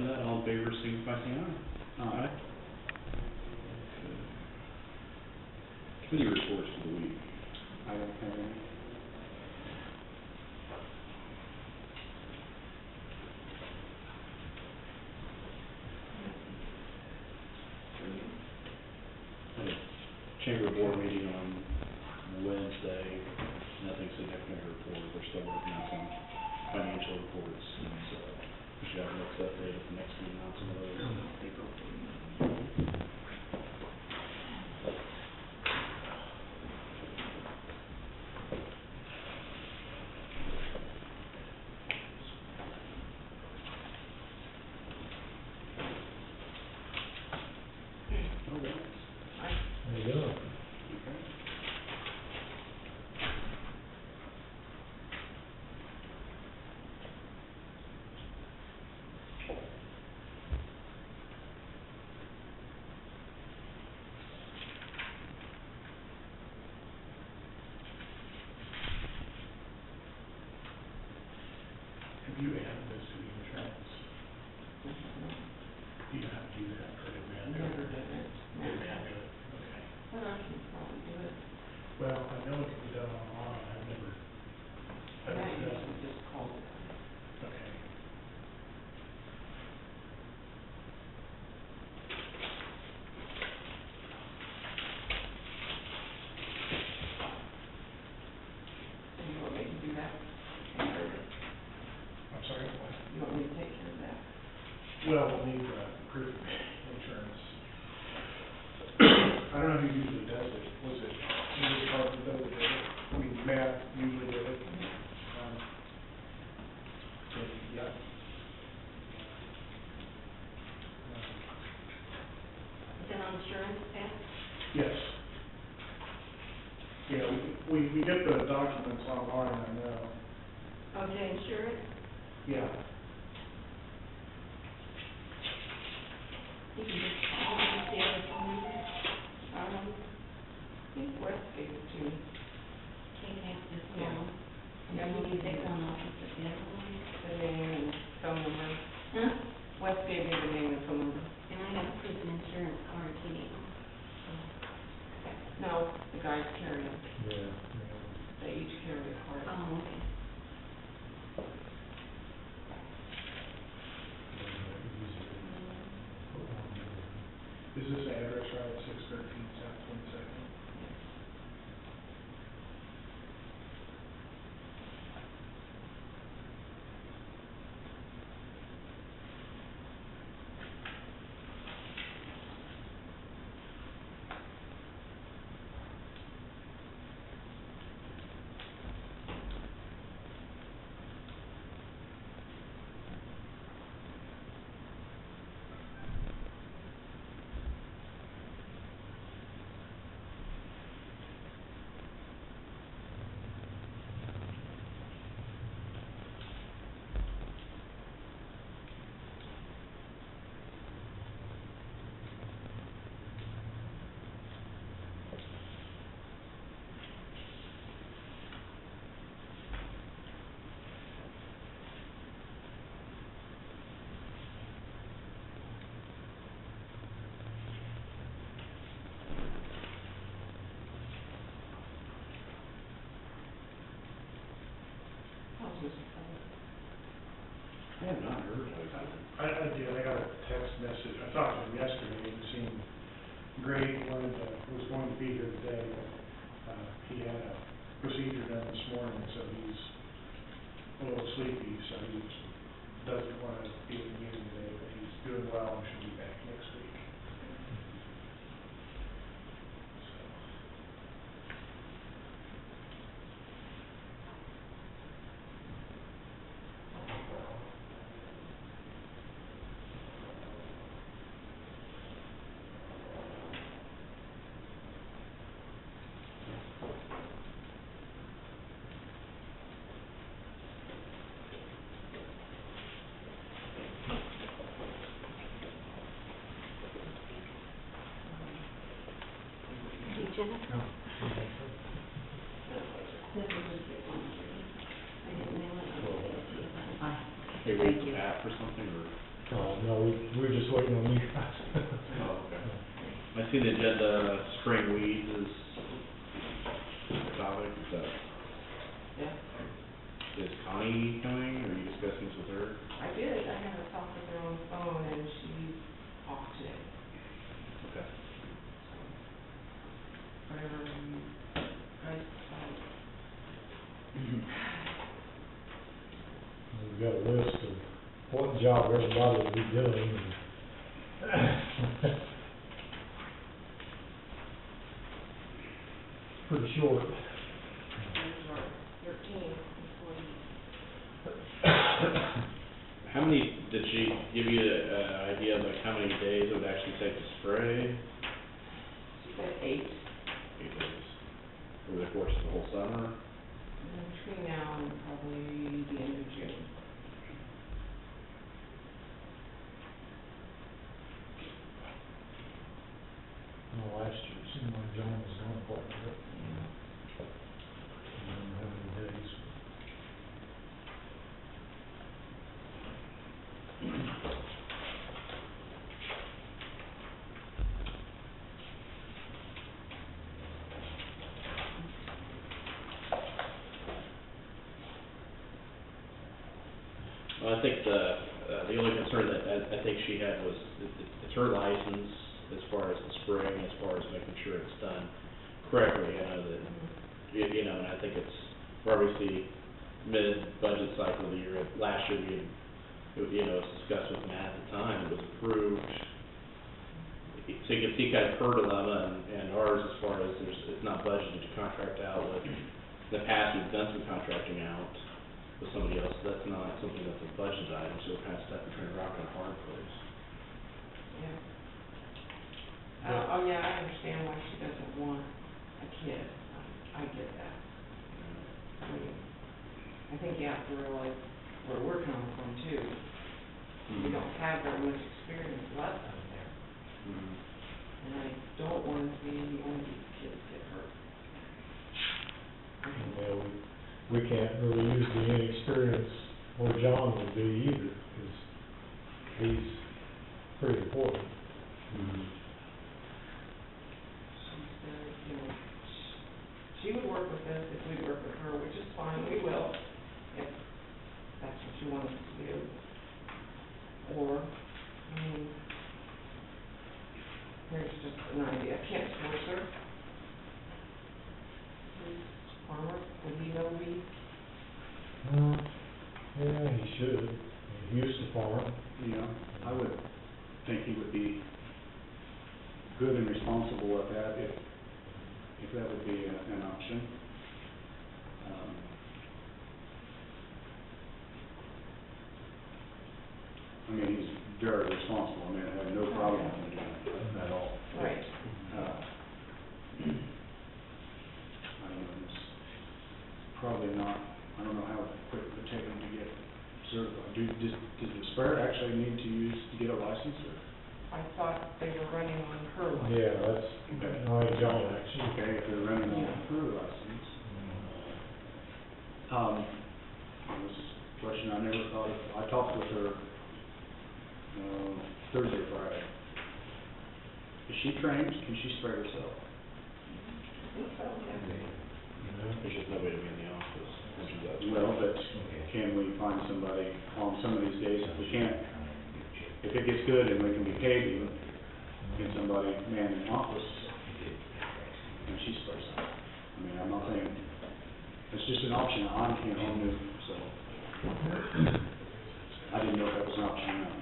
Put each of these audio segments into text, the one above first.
second that, all in favor, signify by saying aye. Aye. Committee reports for the week. I don't have any. Had a chamber board meeting on Wednesday, nothing significant to report, we're still working on some financial reports, so we should have a next update at the next meeting on some of those. There you go. Have you added this to the insurance? Do you have to do that, or did Matt do it? Never did it. Did Matt do it? Okay. But I can probably do it. Well, I know it can be done online, I've never Matt done it. usually just calls it. Okay. So you want me to do that? Take care of it? I'm sorry, what? You want me to take care of that? Well, we'll need proof of insurance. I don't know who usually does it. Was it your department that did it? I mean, Matt usually did it. Yeah. Is it on insurance, Pat? Yes. Yeah, we get the documents online, I know. OJ Insurance? Yeah. You can just call and see if it's on there. I think West gave it to me. Can't have this Yeah. long. Yeah, And we then you can take do one that. off and put the other one in. The name and phone number. Huh? West gave me the name and phone number. And I have proof of insurance card too. No, the guys carry them. Yeah. They each carry a card. Oh, okay. Is this address right, 613 South 22nd? How's this? I have not heard of it. I did, I got a text message, I talked to him yesterday, it seemed great, was going to be here today, but, he had a procedure done this morning, so he's a little sleepy, so he doesn't want to be in the meeting today, but he's doing well and should be back next week. So. Hey, Jenna? No. This is just get one for you. I didn't mail it. I'll get it to you. Bye. Hey, Thank wait, you. Pat for something, or? Oh, no, we were just waiting on you guys. Oh, okay. I see the agenda, spring weeds is the topic, is that, Yeah, is Connie coming, or are you discussing this with her? I did, I had a talk with her on the phone, and she's off today, Okay. whatever you guys decide. We've got a list of what job everybody will be doing. Pretty short. These are 13 employees. How many, did she give you an idea of like how many days it would actually take to spray? She said 8, 8 days. Over the course of the whole summer? between now and probably the end of June. No, last year, it seemed like John was gone quite a bit. I don't know how many days. Well, I think the only concern that I think she had was, it's her license as far as the spraying, as far as making sure it's done correctly. I know that, you know, and I think it's, we're obviously mid-budget cycle of the year. Last year, we had, you know, it was discussed with Matt at the time, it was approved. So you can see kind of her dilemma and ours as far as it's not budgeted to contract out with. In the past, we've done some contracting out with somebody else, that's not something that's a budget item, so we're kind of stuck between a rock and a hard place. Yeah. Oh, yeah, I understand why she doesn't want a kid. I get that. I mean, I think you have to realize where we're coming from too. We don't have very much experience left out there. Mhm. And I don't want to see any one of these kids get hurt. Yeah, we can't really use the inexperience where John would be either, because he's pretty important. She said, you know, she would work with us if we work with her, which is fine, we will, if that's what she wants us to do. Or, I mean, here's just an idea, Kent Mercer, he's a farmer, would he know weeds? Yeah, he should. He used to farm. You know, I would think he would be good and responsible at that, if that would be an option. I mean, he's very responsible, I mean, I have no problem with him doing that at all. Right. I don't know, it's probably not, I don't know how quick it would take him to get certified. Does the sprayer actually need to get a license, or? I thought they were running on her one. Yeah, that's, Okay. no, John actually. Okay, if they're running on her license. This question I never thought of, I talked with her, Thursday, Friday. Is she trained? Can she spray herself? I think so, yeah. There's just nobody to be in the office. Well, but can we find somebody on some of these days, if we can't, if it gets good and we can be paid, get somebody man in the office, and she sprays it. I mean, I'm not saying, it's just an option, I'm new, so. I didn't know if that was an option or not.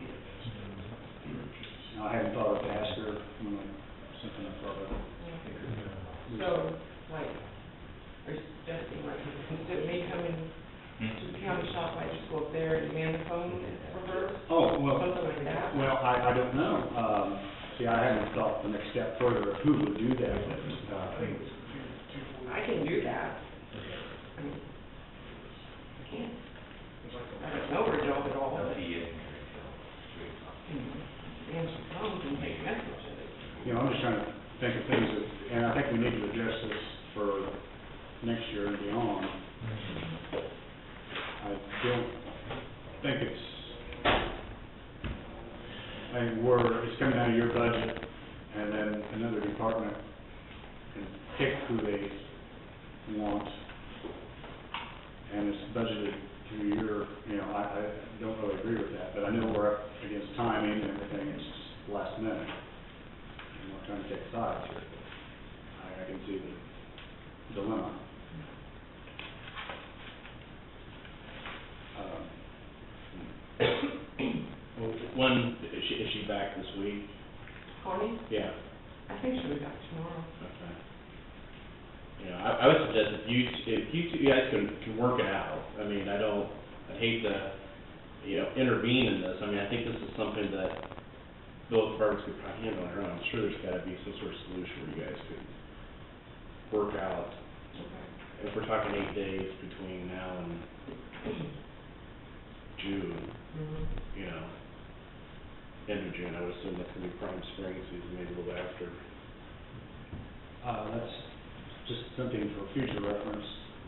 I hadn't thought of to ask her, you know, something I thought of. So, like, are you suggesting, like, instead of me coming to the county shop, I just go up there and man the phone for her? Oh, well, Something like that? well, I don't know. See, I hadn't thought the next step further of who would do that, but, I can do that. I mean, I can't. I don't know her job at all, but, answer phones and take messages. you know, I'm just trying to think of things that, and I think we need to address this for next year and beyond. I don't think it's it's coming out of your budget, and then another department can pick who they want, and it's budgeted through your, I don't really agree with that, but I know we're up against timing and everything, it's just last minute. I'm not trying to take sides here, but I can see the dilemma. When, is she back this week? Connie, Yeah. I think she'll be back tomorrow. Okay. I would suggest if you two guys can work it out, I mean, I hate to, intervene in this. I mean, I think this is something that both departments could probably handle on their own. I'm sure there's gotta be some sort of solution where you guys could work out. Okay. If we're talking 8 days between now and June, Mhm. End of June, I would assume that's gonna be prime spring season, maybe a little after. That's just something for future reference.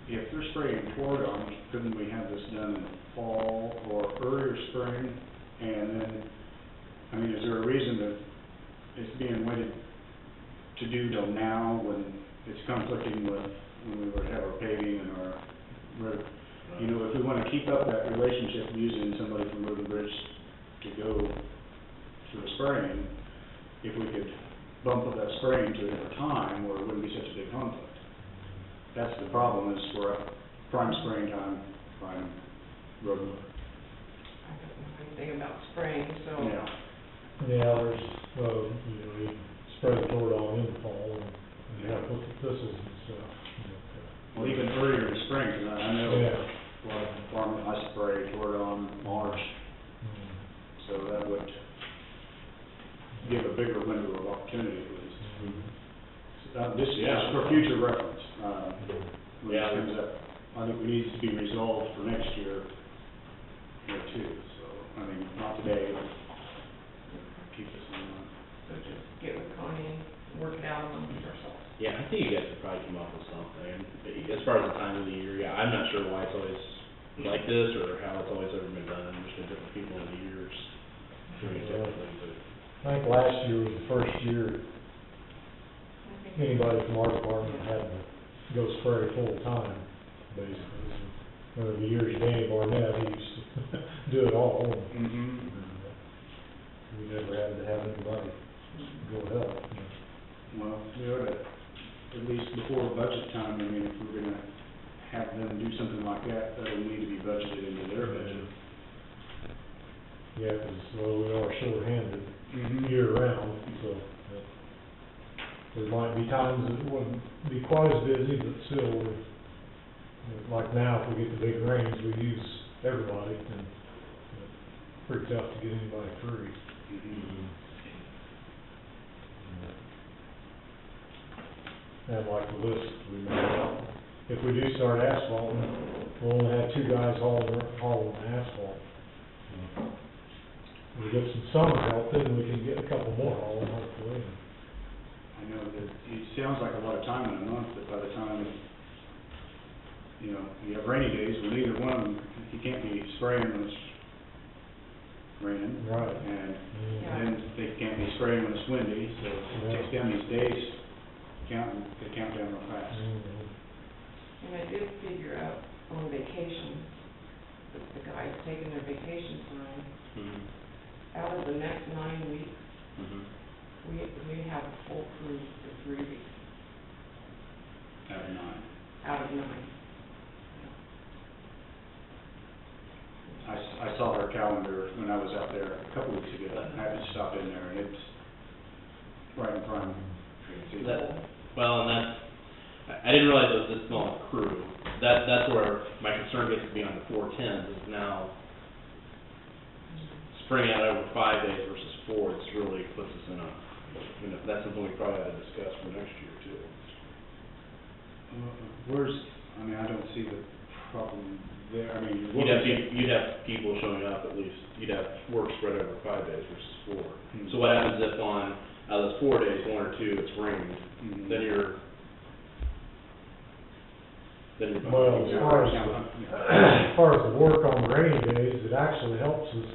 If they're spraying Tordon, couldn't we have this done in the fall or earlier spring? And then, is there a reason that it's being waited to do till now when it's conflicting with when we would have our paving and our road? If we wanna keep up that relationship using somebody from Road and Bridge to go to the spraying, if we could bump up that spraying to a different time where it wouldn't be such a big conflict. That's the problem, is we're at prime spraying time, prime road work. I don't know anything about spraying, so. Yeah. Yeah, there's, you spray the Tordon in the fall, and you have to put the thistles and stuff. Well, even earlier in the spring, 'cause I know Yeah. a lot of farmers, I spray Tordon March, so that would give a bigger window of opportunity at least. This is Yeah. for future reference, when Yeah. this comes up. I think we need to be resolved for next year, too, so, not today, but keep this in mind. So just get with Connie and work it out amongst ourselves. Yeah, I think you guys could probably come up with something. As far as the time of the year, yeah, I'm not sure why it's always like this or how it's always ever been done. There's been different people in the years doing it differently, but. I think last year was the first year I think anybody from our department had to go spray full time, basically. One of the years Danny Barnett, he used to do it all, and Mm-hmm. we never had to have anybody go help. Well, we ought to, at least before budget time, if we're gonna have them do something like that, that'll need to be budgeted into their budget. Yeah, 'cause, we are short-handed Mm-hmm. year round, so, there might be times it wouldn't be quite as busy, but still, like now, if we get the big rains, we use everybody, and it's pretty tough to get anybody free. Mm-hmm. And like the list, if we do start asphalt, we'll only have 2 guys hauling asphalt. We get some summer help, then we can get a couple more hauling, hopefully. I know that it sounds like a lot of time in a month, but by the time, you have rainy days, when either one of them, you can't be spraying when it's raining. Right. And Yeah. then they can't be spraying when it's windy, so it takes down these days, they count down real fast. Mhm. And I did figure out on vacation, that the guys taking their vacation time, out of the next 9 weeks, we have a full crew for 3 weeks, Out of 9. out of 9. I saw her calendar when I was out there a couple weeks ago, I happened to stop in there, and it's right in front of me. Well, and I didn't realize it was this small a crew. That's where my concern gets to be on the 410s, is now spreading out over 5 days versus 4, it's really puts us in a, that's something we probably ought to discuss for next year too. I don't see the problem there, You'd have people showing up at least, you'd have work spread over 5 days versus 4. Hmm. So what happens if on, out of those 4 days, 1 or 2, it's rained, Mhm. then you're. Well, as far as the work on rainy days, it actually helps us,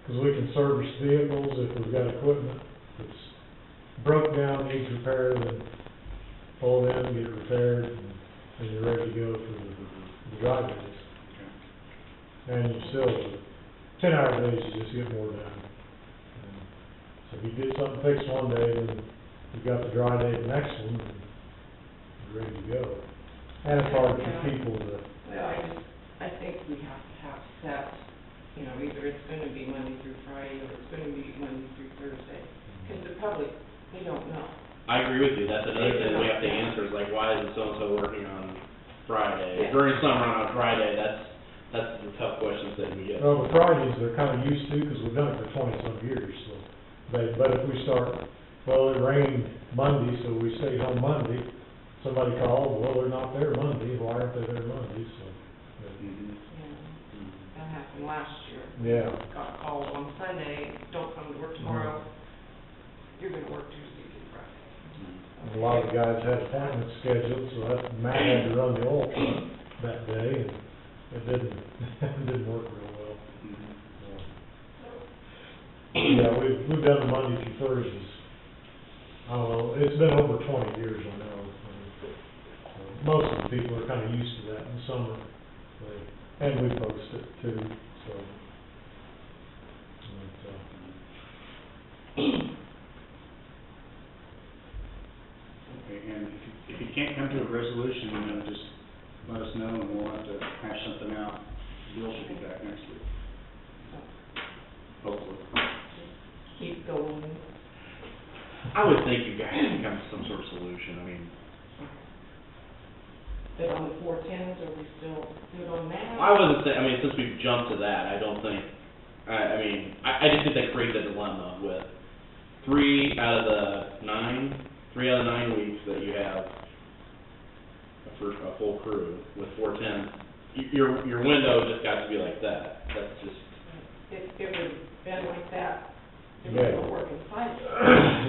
because we can service vehicles if we've got equipment that's broke down, needs repair, then pull it in, get it repaired, and you're ready to go for the dry days. And you still, 10-hour days, you just get more done. And so if you get something fixed one day, then you've got the dry day the next one, and you're ready to go. And it's hard for people to, Well, I think we have to have set, you know, either it's gonna be Monday through Friday, or it's gonna be Monday through Thursday, because the public, they don't know. I agree with you, that's another thing that we have to answer, is like, why is so-and-so working on Friday? Yeah. During summer on Friday, that's the tough questions that we get. well, the Fridays they're kind of used to, because we've done it for 20-some years, so. But if we start, well, it rained Monday, so we stayed home Monday, somebody called, well, they're not there Monday, why aren't they there Monday, so. Mhm. Yeah, that happened last year. Yeah. Got called on Sunday, don't come to work tomorrow, you're gonna work Tuesday through Friday. And a lot of the guys had appointments scheduled, so that, Matt had to run the oil truck that day, and it didn't work real well. Mhm. So. Yeah, we've done the Monday through Thursdays. I don't know, it's been over 20 years, I know. Most of the people are kind of used to that in the summer, and we post it too, so. But, Okay, and if you can't come to a resolution, then just let us know, and we'll have to hash something out. Bill should be back next week, hopefully. Keep going. I would think you guys can come to some sort of solution, I mean, But on the 410s, are we still good on that? I wasn't saying, I mean, since we've jumped to that, I don't think, I just think that creates a dilemma with 3 out of the 9 weeks that you have a full crew with 410, your window just got to be like that, that's just. If it would have been like that, if we Yeah. were working 5 days.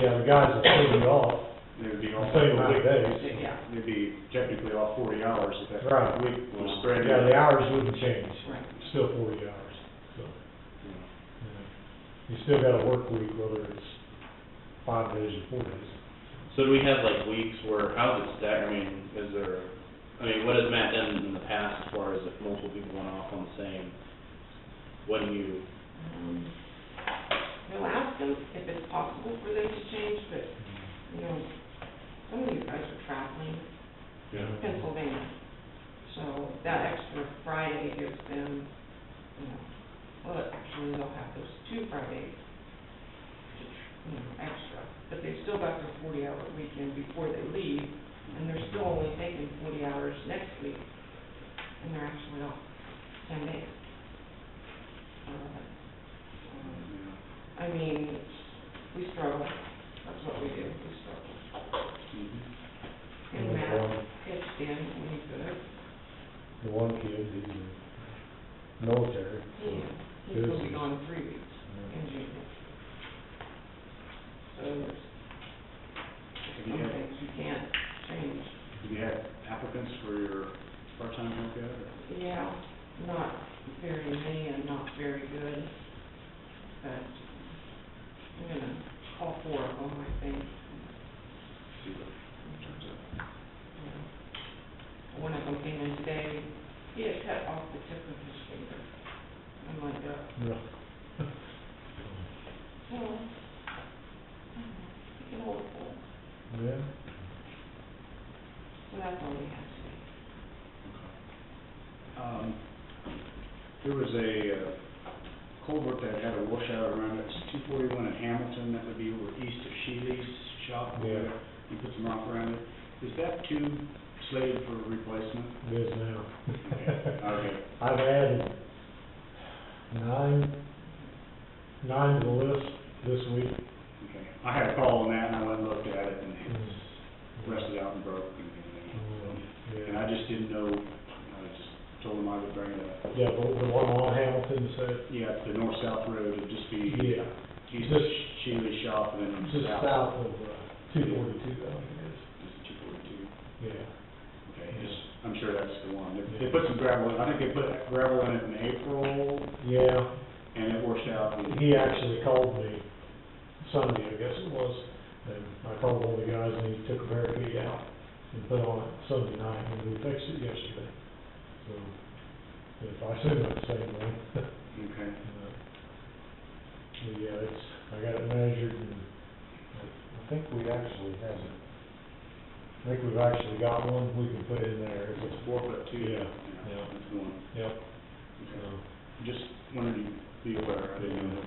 yeah, the guys will take it off, They would be the off same for a amount of week. days. Yeah, They'd be technically off 40 hours if that Right. week was spread. Yeah, the hours wouldn't change, right. still 40 hours, so. Yeah. You still got a work week, whether it's 5 days or 4 days. So do we have like weeks where, how's it stacked, what has Matt done in the past as far as if multiple people went off on the same, what do you? We'll ask them if it's possible for them to change, but, you know, some of these guys are traveling Pennsylvania. So that extra Friday gives them, you know, well, actually, they'll have those 2 Fridays, extra. But they've still got their 40-hour weekend before they leave, and they're still only taking 40 hours next week, and they're actually off 10 days. I mean, we struggle, that's what we do, we struggle. And Matt pitched in when he could. The one kid, he's in the military. so He's gonna be gone 3 weeks in June. So there's some things you can't change. Have you had applicants for your part-time help yet? Or? Yeah, not very many and not very good, but I'm gonna call 4 of them, I think. See what turns out. Yeah. One of them came in today, he had cut off the tip of his finger. I'm like, Yeah. well, you can hold it full. Yeah. So that's all we have today. There was a culvert that had a washout around it, it's 241 in Hamilton, that would be over east of Shealy's shop. Yeah. You put some rock around it. Is that tube slated for replacement? It is now. Okay. I've added 9 to the list this week. Okay. I had a call on that, and I went and looked at it, and it's rusted out and broke and everything. And I just didn't know, I just told them I would bring it up. Yeah, the one on Hamilton, you said? Yeah, the north-south road would just be Yeah. east of Shealy's shop and then Just south of 242, I think it is. Just 242. Yeah. Okay, I'm sure that's the one. They put some gravel in, I think they put gravel in it in April, Yeah, and it washed out. he actually called me Sunday, I guess it was, and I called one of the guys, and he took a barricade out and put on it Sunday night, and we fixed it yesterday. So, if I assume that's the same thing. Okay. But yeah, it's, I got it measured, and I think we actually have it. I think we've actually got one we can put in there. It's 4'2". Yeah. Yeah, that's the one. Yep. Okay. Just wanted you to be aware, I didn't know.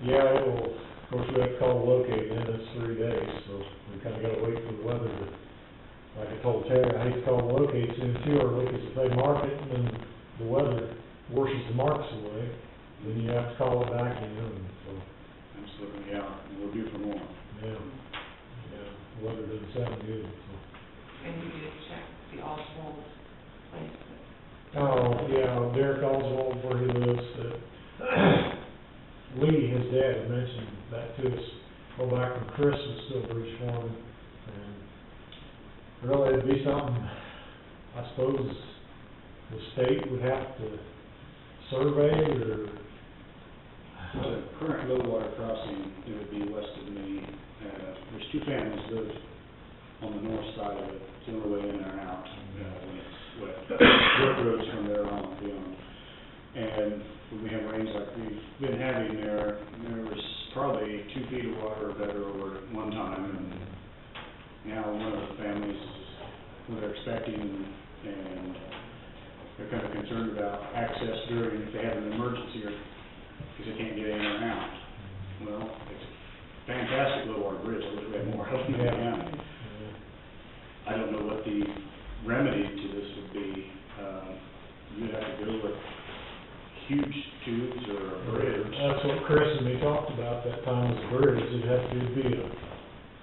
Yeah, it will, of course, we have to call the locate in, it's 3 days, so we kinda gotta wait for the weather to, like I told Terry, I hate to call the locate soon too early, because if they mark it, and then the weather washes the marks away, then you have to call it back in, and so, Absolutely, yeah, and we're due for more. yeah. Yeah, the weather doesn't sound good, so. And you did check the Oswald place, Oh, yeah, Derek Oswald, where he lives, Lee, his dad, had mentioned that to us, go back when Chris was still Bruce Foreman, and really, it'd be something, I suppose, the state would have to survey, or, The current low water crossing, it would be west of me, there's two families live on the north side of it, it's the only way in or out, when it's wet. Dirt roads from there on beyond. And when we have rains like we've been having there was probably 2 feet of water or better over at one time, and now one of the families, who they're expecting, and they're kind of concerned about access during, if they have an emergency, or because they can't get in or out. Well, it's a fantastic low water bridge, I wish we had more help in the county. I don't know what the remedy to this would be. You'd have to go with huge tubes or a bridge. That's what Chris and me talked about that time, was a bridge, it'd have to be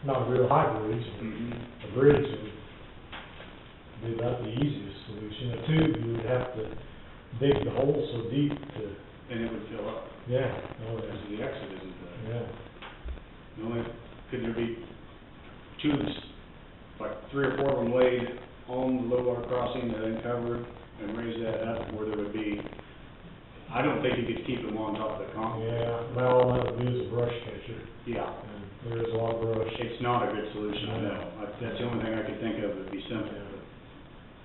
not a real high bridge, but Mm-hmm. a bridge would be about the easiest solution. A tube, you would have to dig the hole so deep to, And it would fill up, yeah, oh, because the exit isn't there. yeah. The only, could there be tubes, like 3 or 4 of them laid on the low water crossing, and then covered, and raise that up where there would be, I don't think you could keep them on top of the concrete. Yeah, well, all that would do is a brush catcher, Yeah, and there is a lot of brush. it's not a good solution, I know. That's the only thing I could think of would be simple.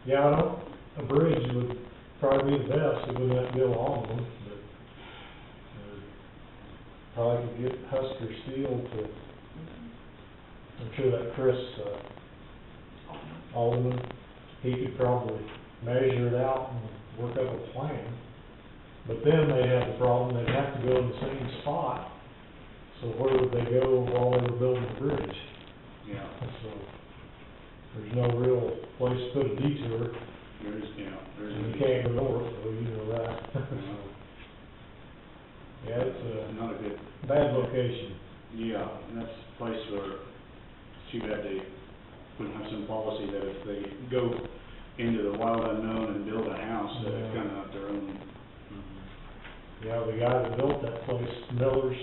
Yeah, I don't, a bridge would probably be the best, it wouldn't have to be a long one, but, probably could get Husker Steel to, I'm sure that Chris, Alderman, he could probably measure it out and work up a plan. But then they have the problem, they'd have to go in the same spot, so where would they go while they were building the bridge? Yeah, So, there's no real place to put a detour, there's, there's. and you can't go north, so you know that. Yeah, it's Not a good, a bad location. yeah, and that's a place where, it's too bad they wouldn't have some policy that if they go into the wild unknown and build a house, that it's kind of not their own. Yeah, the guy that built that place, Miller's,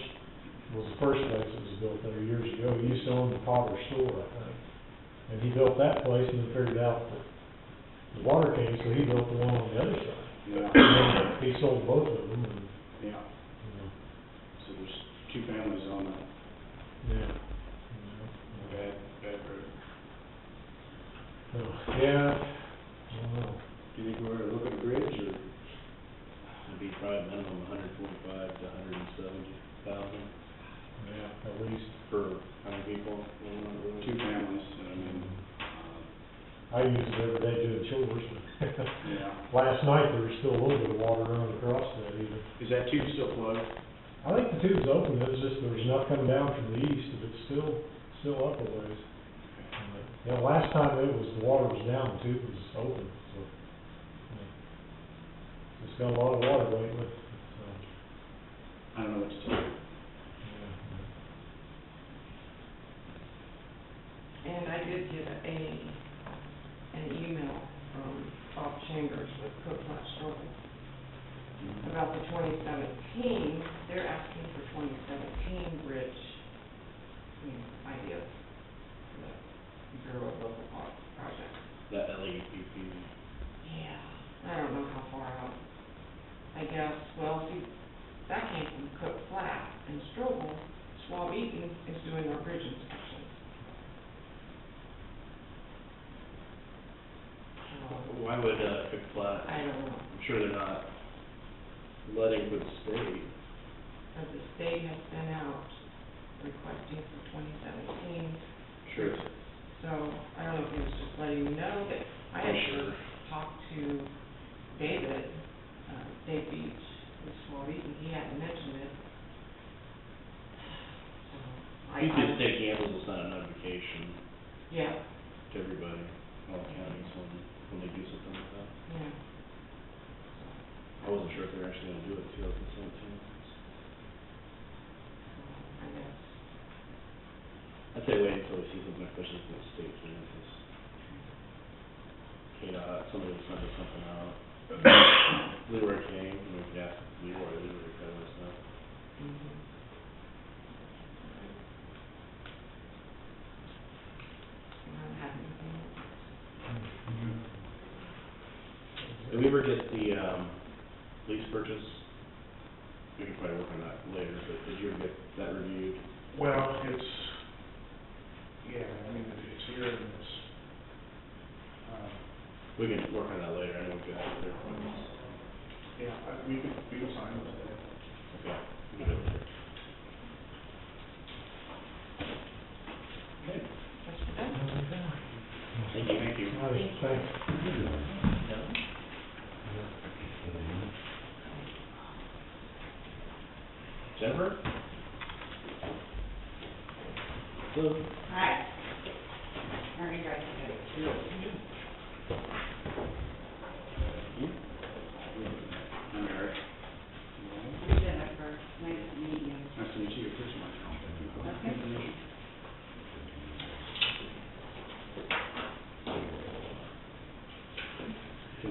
was the first place that was built there years ago. He used to own the Potter store, I think. And he built that place and then figured out that the water came, so he built the one on the other side. Yeah, And he sold both of them, and, yeah, you know, so there's 2 families on that yeah. bad road. So, yeah, I don't know. Do you think we're gonna look at a bridge, or? It'd be probably minimum 145 to 170,000 Yeah, at least. for how many people living on the road? 2 families, I mean, I use it every day doing chores. yeah. Last night, there was still a little bit of water running across that even. Is that tube still plugged? I think the tube's open, it's just there's enough coming down from the east, but it's still up a ways. Yeah, last time it was, the water was down, the tube was open, so. Yeah. It's got a lot of water lately, so. I don't know what to tell you. and I did get an email from Bob Chambers with Cook Flat Strobel about the 2017, they're asking for 2017 bridge, ideas for the Bureau of Local Projects. That LEPP. Yeah, I don't know how far out. I guess, well, see, that came from Cook Flat and Strobel, Schwab plat. I don't know, I'm sure they're not letting for the state. because the state has sent out requesting for 2017. Sure. So, I don't know if he was just letting you know that I had Sure. talked to David, Dave Beach, this Florida, and he hadn't mentioned it. So, I think the state cancels will send a notification Yeah, to everybody, all counties, when they do something like that. yeah. I wasn't sure if they were actually gonna do it till 2017. I guess. I'd say wait until we see something official from the state, because KDOT, somebody will send us something out. Leroy came, and we could ask Leroy could let us know. Mhm. I don't have anything else. Did we ever get the, lease purchase? We can probably work on that later, but did you ever get that reviewed? Well, it's, yeah, I mean, it's here and it's, We can work on that later, I know we've got it there. yeah, we can sign it today. Okay, we can do it later. Okay, That's done. thank you. Thank you. All right, thanks. Jennifer? Hello. Hi. How are you guys today? You? I'm Eric. Jennifer, nice to meet you. Nice to meet you. Here's my contact Okay. information.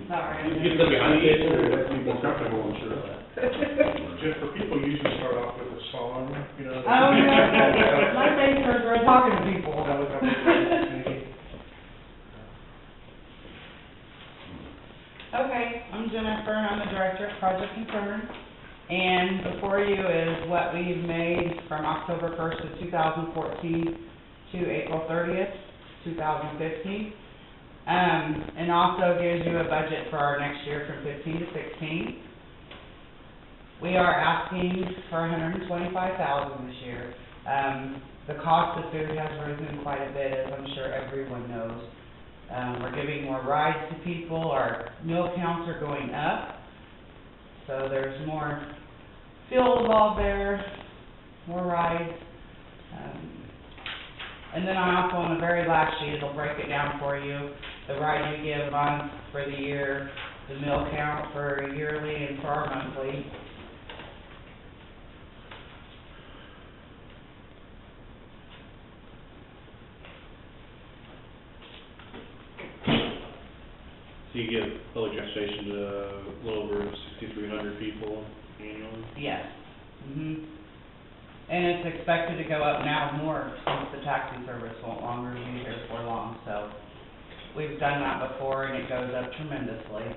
Sorry. You can sit behind the table or be more comfortable, I'm sure. Jennifer, people usually start off with a song, you know. Oh, no, my face hurts when I'm talking to people. That was maybe. Okay, I'm Jennifer, I'm the director of Project Concern, and before you is what we've made from October 1st of 2014 to April 30th, 2015. And also gives you a budget for our next year from 15 to 16. We are asking for $125,000 this year. The cost of food has risen quite a bit, as I'm sure everyone knows. We're giving more rides to people, our meal counts are going up, so there's more fuel involved there, more rides. And then I also, on the very last sheet, it'll break it down for you, the ride you give a month for the year, the meal count for yearly and for our monthly. So you give public transportation to a little over 6,300 people annually? Yes. And it's expected to go up now more since the taxi service won't longer be here for long, so we've done that before and it goes up tremendously.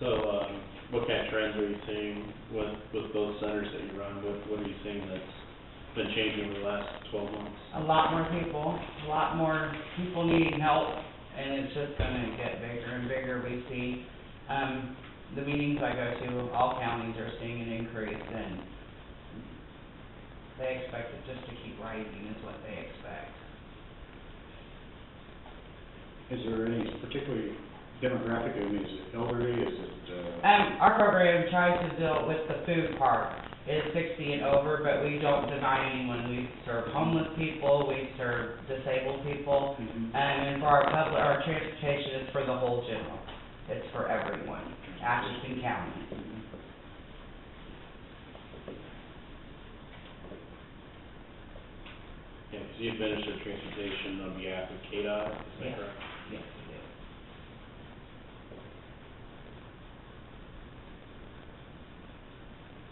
So, what kind of trends are you seeing with those centers that you run? What are you seeing that's been changing over the last 12 months? A lot more people needing help, and it's just gonna get bigger and bigger, we see. The meetings I go to, all counties are seeing an increase, and they expect it just to keep rising is what they expect. Is there any particularly demographic, I mean, is it elderly, is it, Our program tries to deal with the food part. It's 60 and over, but we don't deny anyone. We serve homeless people, we serve disabled people, and for our transportation is for the whole general. It's for everyone, Atchison County. Yeah, 'cause you administer transportation on behalf of KDOT, is that Yes. correct? Yes, we do.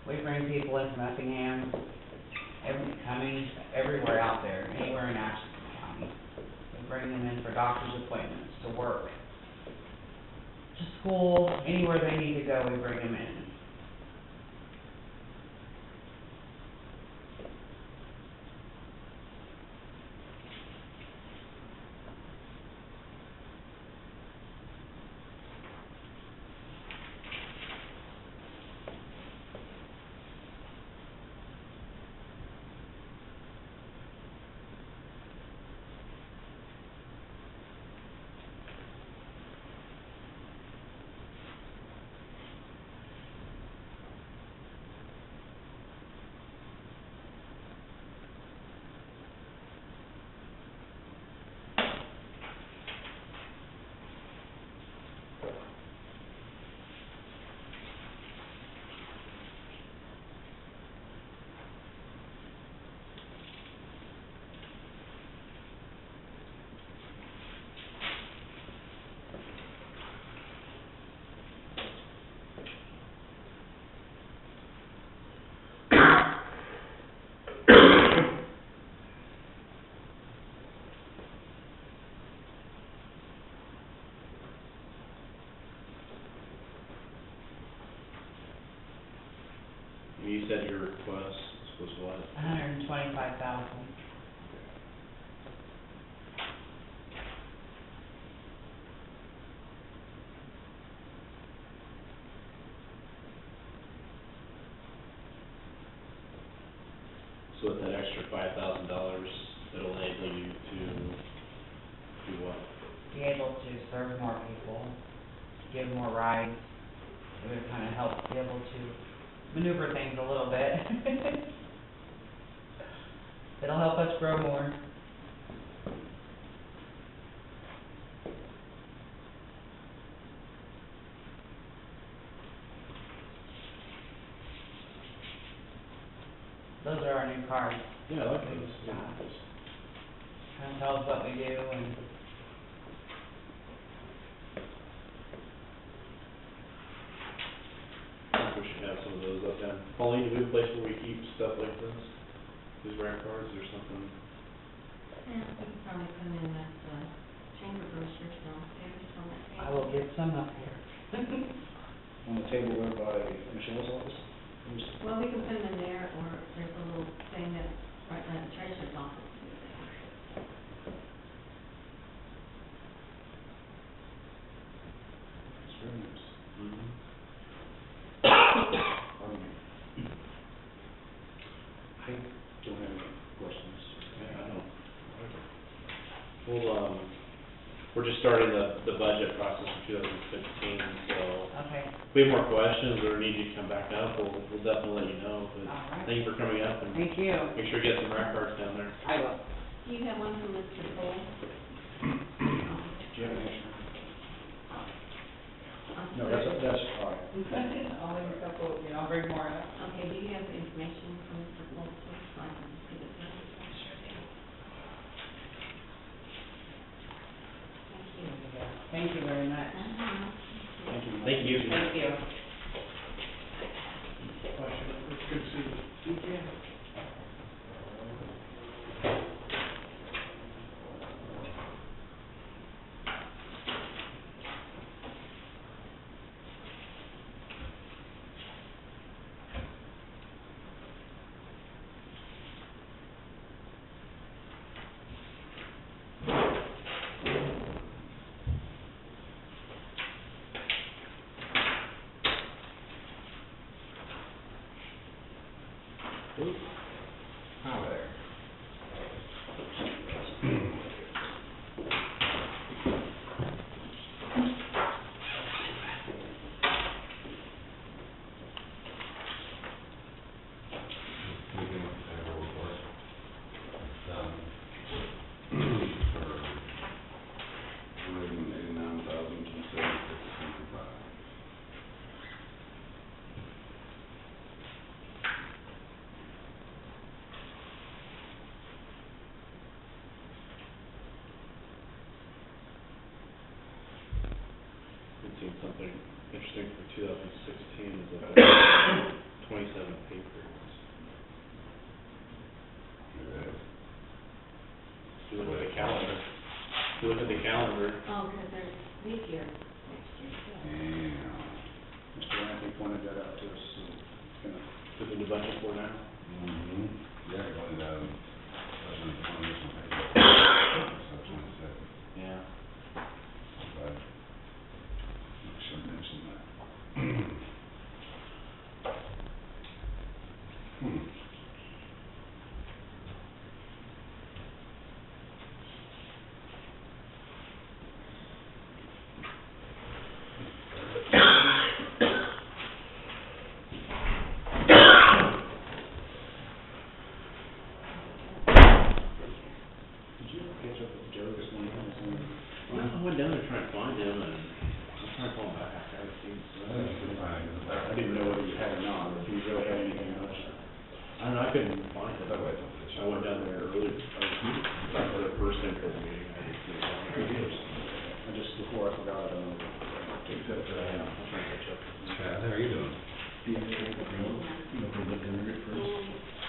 We bring people in from Effingham, coming everywhere out there, anywhere in Atchison County. We bring them in for doctor's appointments, to work, to school, anywhere they need to go, we bring them in. You said your request was what? 125,000. So with that extra $5,000, it'll enable you to do what? Be able to serve more people, give more rides. It would kind of help be able to maneuver things a little bit. It'll help us grow more. Those are our new cards. yeah, I like those. Yeah. Kind of tells what we do and I think we should have some of those up down. Pauline, do we have a place where we keep stuff like this? These rack cards or something? Yeah, we could probably put them in that, chamber brochures downstairs on that table. I will get some up here. On the table there by Michelle's office? Well, we can put them in there, or there's a little thing that's right by the treasurer's office. It's very nice. Mm-hmm. I don't have any questions. Yeah, I don't. Well, we're just starting the budget process for 2016, so Okay. if we have more questions or need you to come back up, we'll definitely let you know. But All right. thank you for coming up and Thank you. make sure you get some rack cards down there. I will. Do you have one from Mr. Cole? Do you have an answer? No, Okay, that's all right. I'll make a couple, I'll bring more up. do you have the information from Mr. Cole, too, so I can give it to him? Thank you. Thank you very much. Thank you. Thank you. Thank you. Pleasure. It's good to see you. something interesting for 2016 is that there are 27 pay periods. If you look at the calendar, if you look at the calendar, Oh, because there's leap year next year, too. Mr. Anthony pointed that out to us, so it's gonna, put in the budget for now. Yeah, going down, that's an additional payment. So 27, Yeah. but I should mention that. did you catch up with Joe this morning? Well, I went down there trying to find him, and I'm trying to call him back. I haven't seen him. I didn't know whether you had or not, or if you really had anything else. I don't know, I couldn't find him. I went down there early, I was for the first input meeting, I didn't see him. I just, before I forgot, Yeah, I'll try and catch up. Chad, how are you doing? And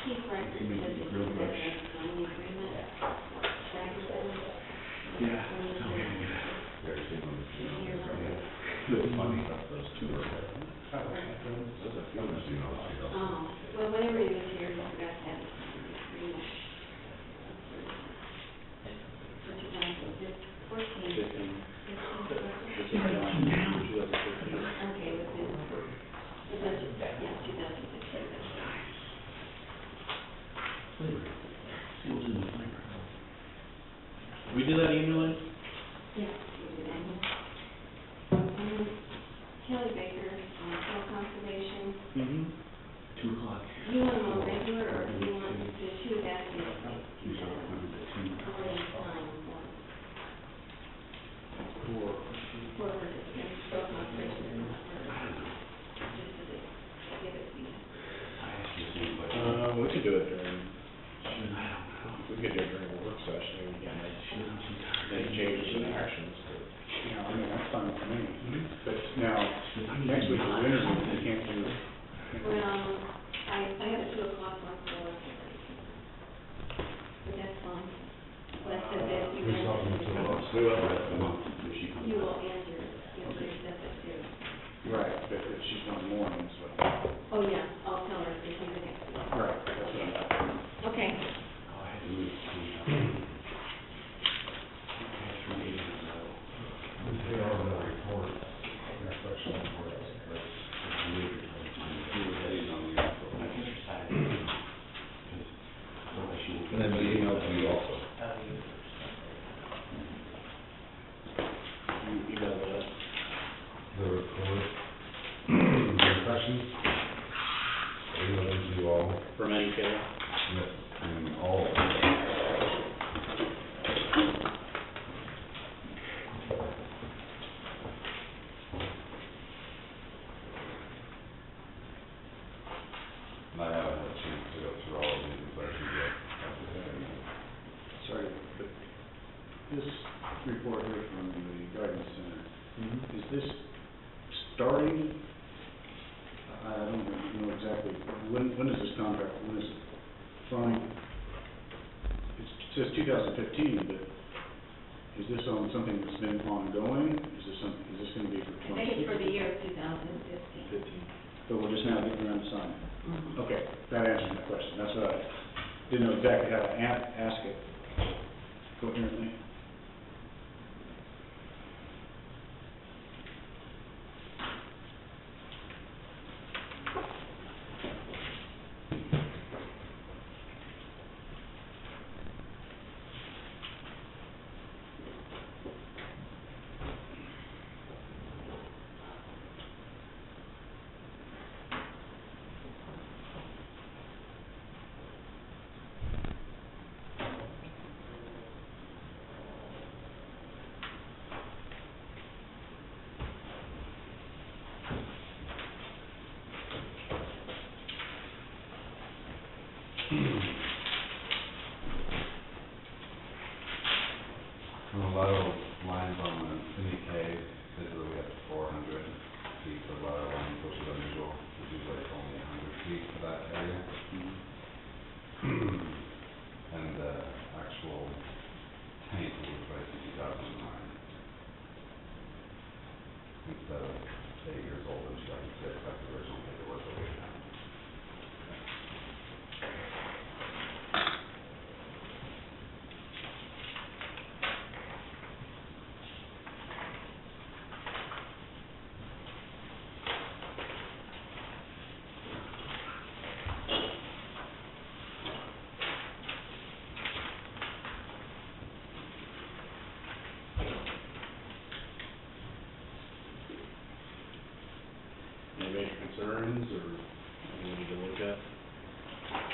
Keith Riker said that he had a signed agreement back then. Yeah. Very soon. Here. Funny about those two. Those are few minutes. Oh, well, whenever he was here, he forgot to have a signed agreement. For 2014. 15. 15. This is down 2015. Okay, within, the budget, yeah, 2015. We do that annually? Yeah. Kelly Baker, Soil Conservation, Mm-hmm. 2 o'clock. do you want them on regular, or do you want the two baskets? For her, Soil Conservation, and not for, just to give it to you. We could do it during, we could do it during a work session, again, any changes in actions. Yeah, I mean, that's fine with me. But now, next week is winter, we can't do, Well, I have a 2 o'clock one for but that's fine. But I said that you There's nothing to us. We will. you will answer, you'll do stuff at 2. right, but if she's not mornings, but, Oh, yeah, I'll tell her to do the next week. right, that's what I'm. Okay. They are in the report, inspection report. And then the email to you also. You email that? The report, the impressions, email them to you all, From NK? and all of them. And I haven't had a chance to go through all of these impressions yet. Sorry, but this report here from the guidance center, is this starting? I don't know exactly, when is this contract, when is it from? It says 2015, but is this on something that's been ongoing? Is this gonna be for I think it's for 2016? the year 2015. But we're just now getting around to signing. Mhm. Okay, that answers my question, that's what I didn't know exactly how to ask it coherently. And a lot of lines on the NEK, says that we have 400. feet for lateral length, which is unusual, because usually it's only 100 feet for that area. And the actual tank was replaced in 2009. Instead of 8 years old and 2006, like the original paperwork that we had. Any major concerns or anything we need to look at?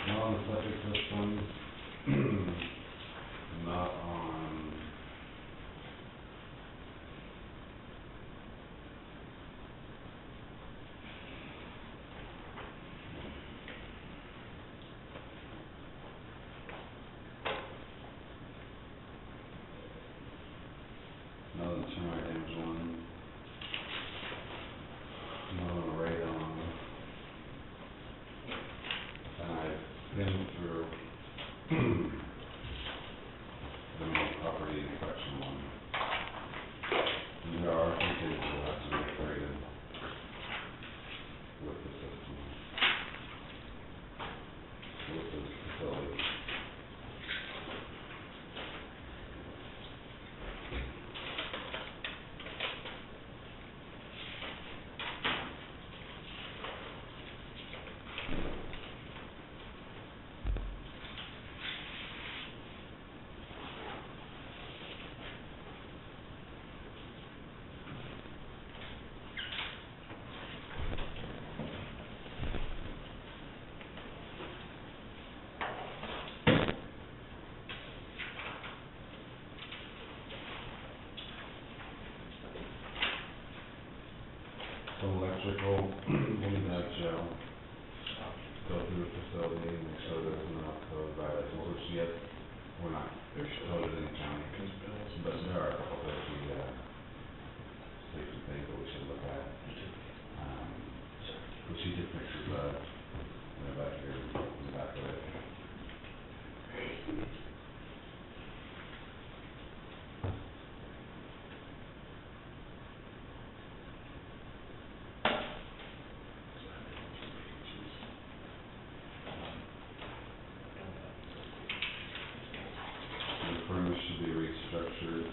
Not on the septic system, not on. Not on the termite damage one. Not on the radon. And I've been through the main property inspection one. And there are some things that will have to be upgraded with the system, with the facility. So electrical, we need to have Joe go through the facility and make sure there's enough code violations, which yet, we're not coded in the county. But there are a couple that we, see some things that we should look at. But she took pictures of, back here, in the back of it. The furnace should be restructured.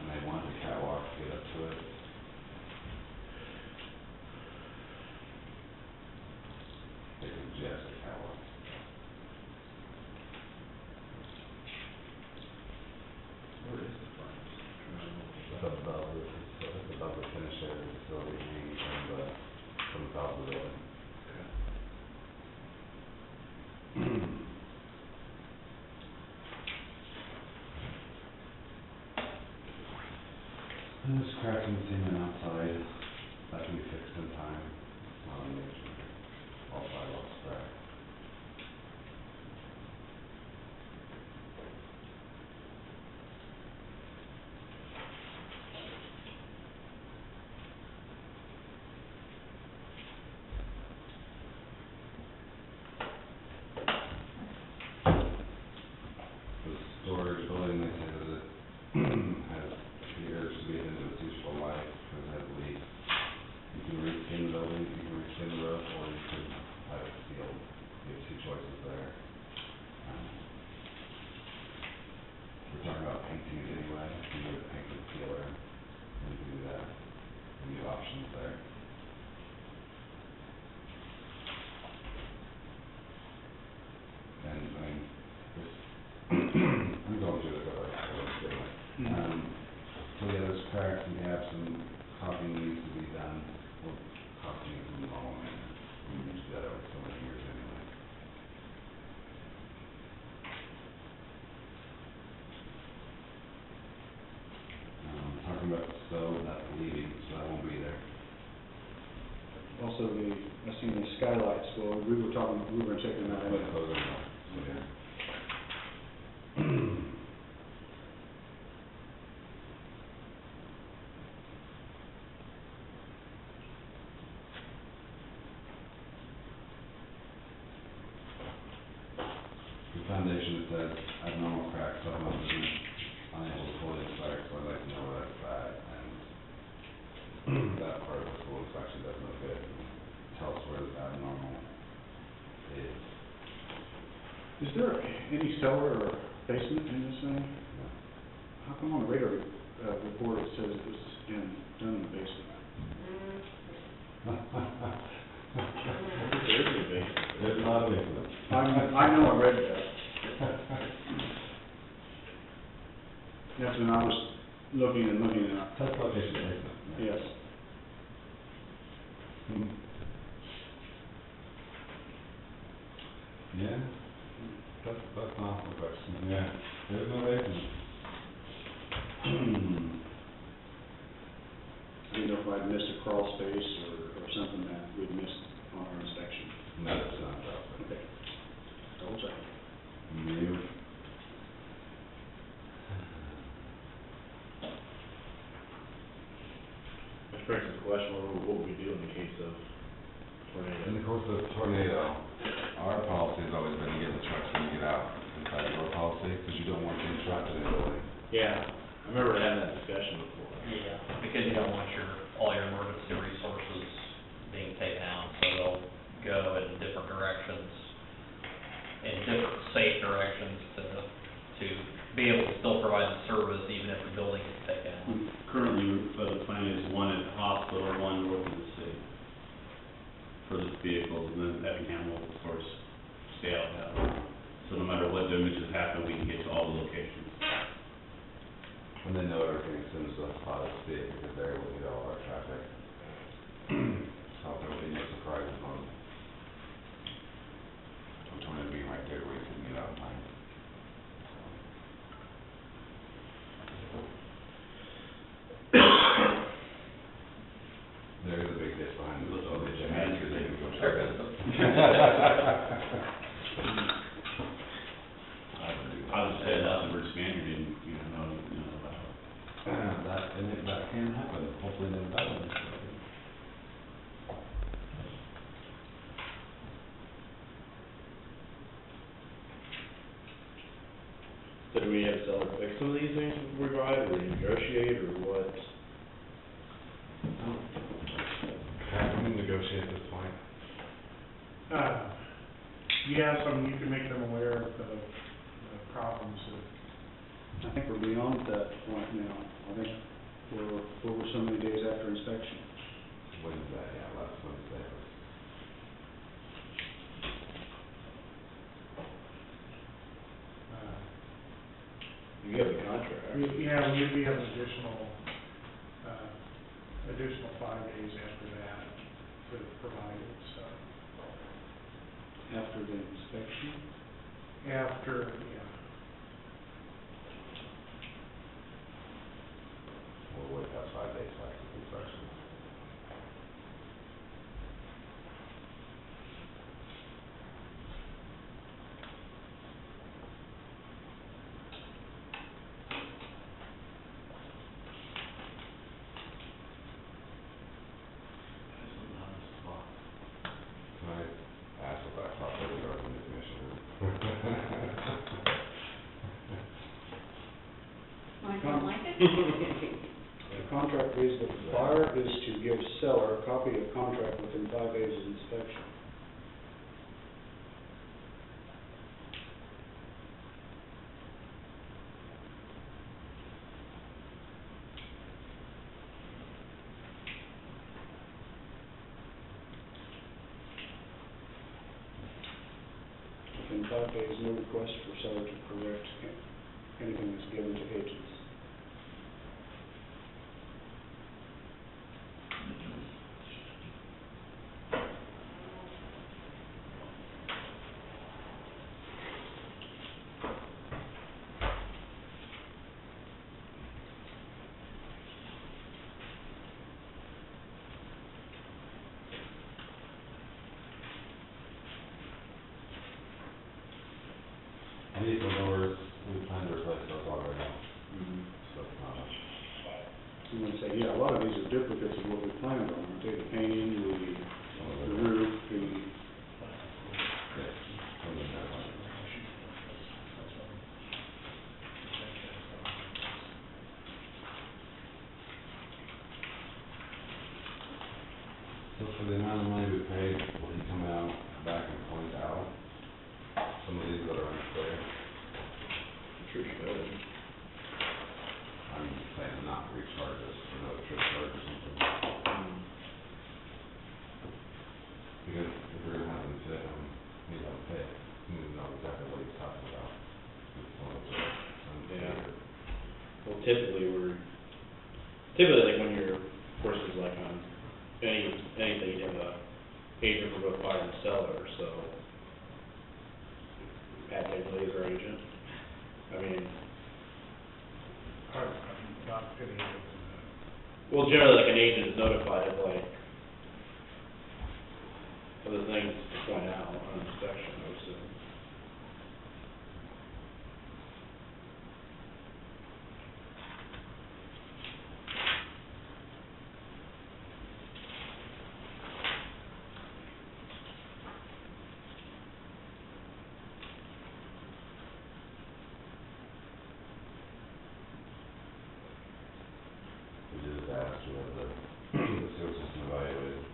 And they want the catwalk to get up to it. They suggest a catwalk. Where is the furnace? It's above the finish area of the facility, hanging from the top of the building. And there's cracks in the ceiling outside, that can be fixed in time, it's not unusual, all sidewalks crack. The storage building, they say that it has the urge to get into its useful life, because it has leaks. You can reskin the building, you can reskin the roof, or you can have it sealed. You have two choices there. We're talking about painting it anyway, you need a painted sealer, and you can do that. And you have options there. And, I mean, this, I'm going through this, but so yeah, there's cracks, and we have some caulking needs to be done. Well, caulking is normal maintenance, we usually do that every so many years anyway. Talking about the stove, that's leaving, so that won't be there. Also, I seen the skylights, well, we were checking them out. But those are not, so yeah. foundation that says abnormal cracks, supplemental isn't unable to fully inspect, so I'd like to know where that's at, and that part of the school inspection doesn't look good. Tell us where the abnormal is. Is there any cellar or basement in this thing? How come on the radar, report it says it was done in the basement? There is a basement. There's not a basement. I know I read that. That's when I was looking and Test location basement. yes. Yeah, that's an awful question, yeah, there's no basement. I didn't know if I'd missed a crawl space or something that we'd missed on our inspection. No, it's not that. Okay. Double check. You. Which brings up the question, what would we do in the case of tornado? In the course of a tornado, our policy has always been to get the trucks when you get out, inside your policy, because you don't want things trapped in the building. Yeah, I remember having that discussion before. Yeah, because you don't want all your emergency resources being taken out, so they'll go in different directions, in different safe directions to be able to still provide the service even if the building is taken out. Currently, the plan is one at the hospital, one north of the city for the vehicles, and then Effingham will, of course, stay out of that. So no matter what damages happen, we can get to all the locations. And they know everything as soon as the spot is big, because they're able to get all our traffic. So there will be no surprises on tornado being right there where you couldn't get out in time. There is a big ditch behind the little ditch, and because they can go check it. I would say that's where Spaniard didn't, know about. That can happen, hopefully never does. So do we have to sell or fix some of these things before we buy it, or negotiate, or what? Can we negotiate at this point? Yes, you can make them aware of the problems that I think we're beyond that point now. I think we're so many days after inspection. Wednesday, yeah, last Wednesday. You have the contract. Yeah, we have additional 5 days after that to provide it, so. After the inspection? After, yeah. We'll wait that 5 days after the inspection. Can I ask what that cost is regarding the commissioner? Well, I don't like it. The contract reads, the supplier is to give seller a copy of contract within 5 days of inspection. Within 5 days, no request for seller to correct anything that's given to agents. These are doors, we plan to replace those already, Mm-hmm. so it's not much. I'm gonna say, yeah, a lot of these are duplicates of what we planned on, aren't they? The painting, the roof, the, Yeah, come in there, like, typically like when your course is like on anything, you have a agent for both buyer and seller, so Pat Tinsley is our agent. I mean, I'm not fitting into that. well, generally like an agent is notified of like other things to point out on inspection, I would assume. We just asked to have the sewer system evaluated.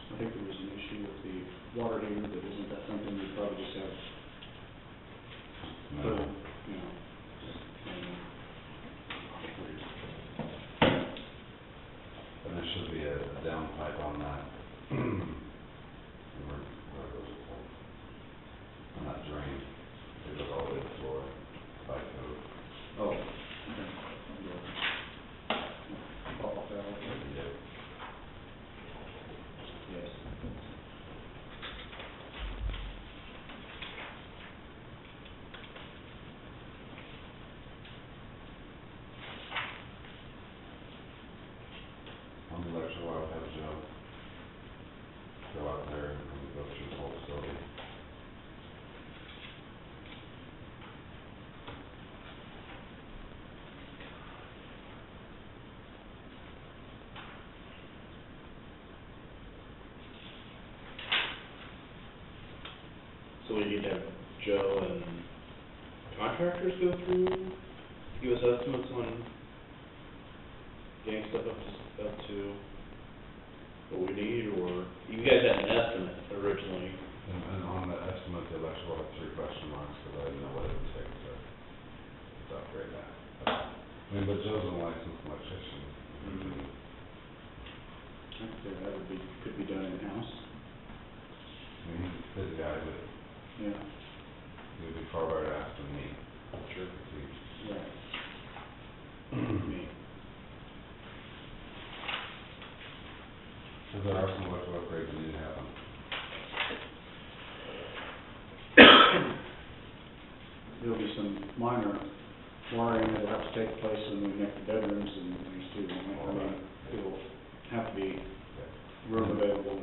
I think there was an issue with the water heater, but isn't that something we probably just have, No. put, you know, just, And there should be a downpipe on that. Where goes it from? On that drain, it goes all the way to the floor, by code. oh, okay. Pop off that, Yeah. yes. On the electrical, I would have Joe go out there and go through the whole facility. So we need to have Joe and contractors go through, give us estimates on getting stuff up to what we need, or you guys had an estimate originally. And on the estimate, the electrical had 3 question marks, because I didn't know what it would take to upgrade that. I mean, but Joe's a licensed electrician. Mhm. I'd say that would be, could be done in-house, I mean, he's a busy guy, but yeah, he would be far better asked than me. sure, See, right. Me. because there are some electrical upgrades that need to happen. There'll be some minor wiring that'll have to take place when we make the bedrooms and things too. I mean, it'll have to be room available.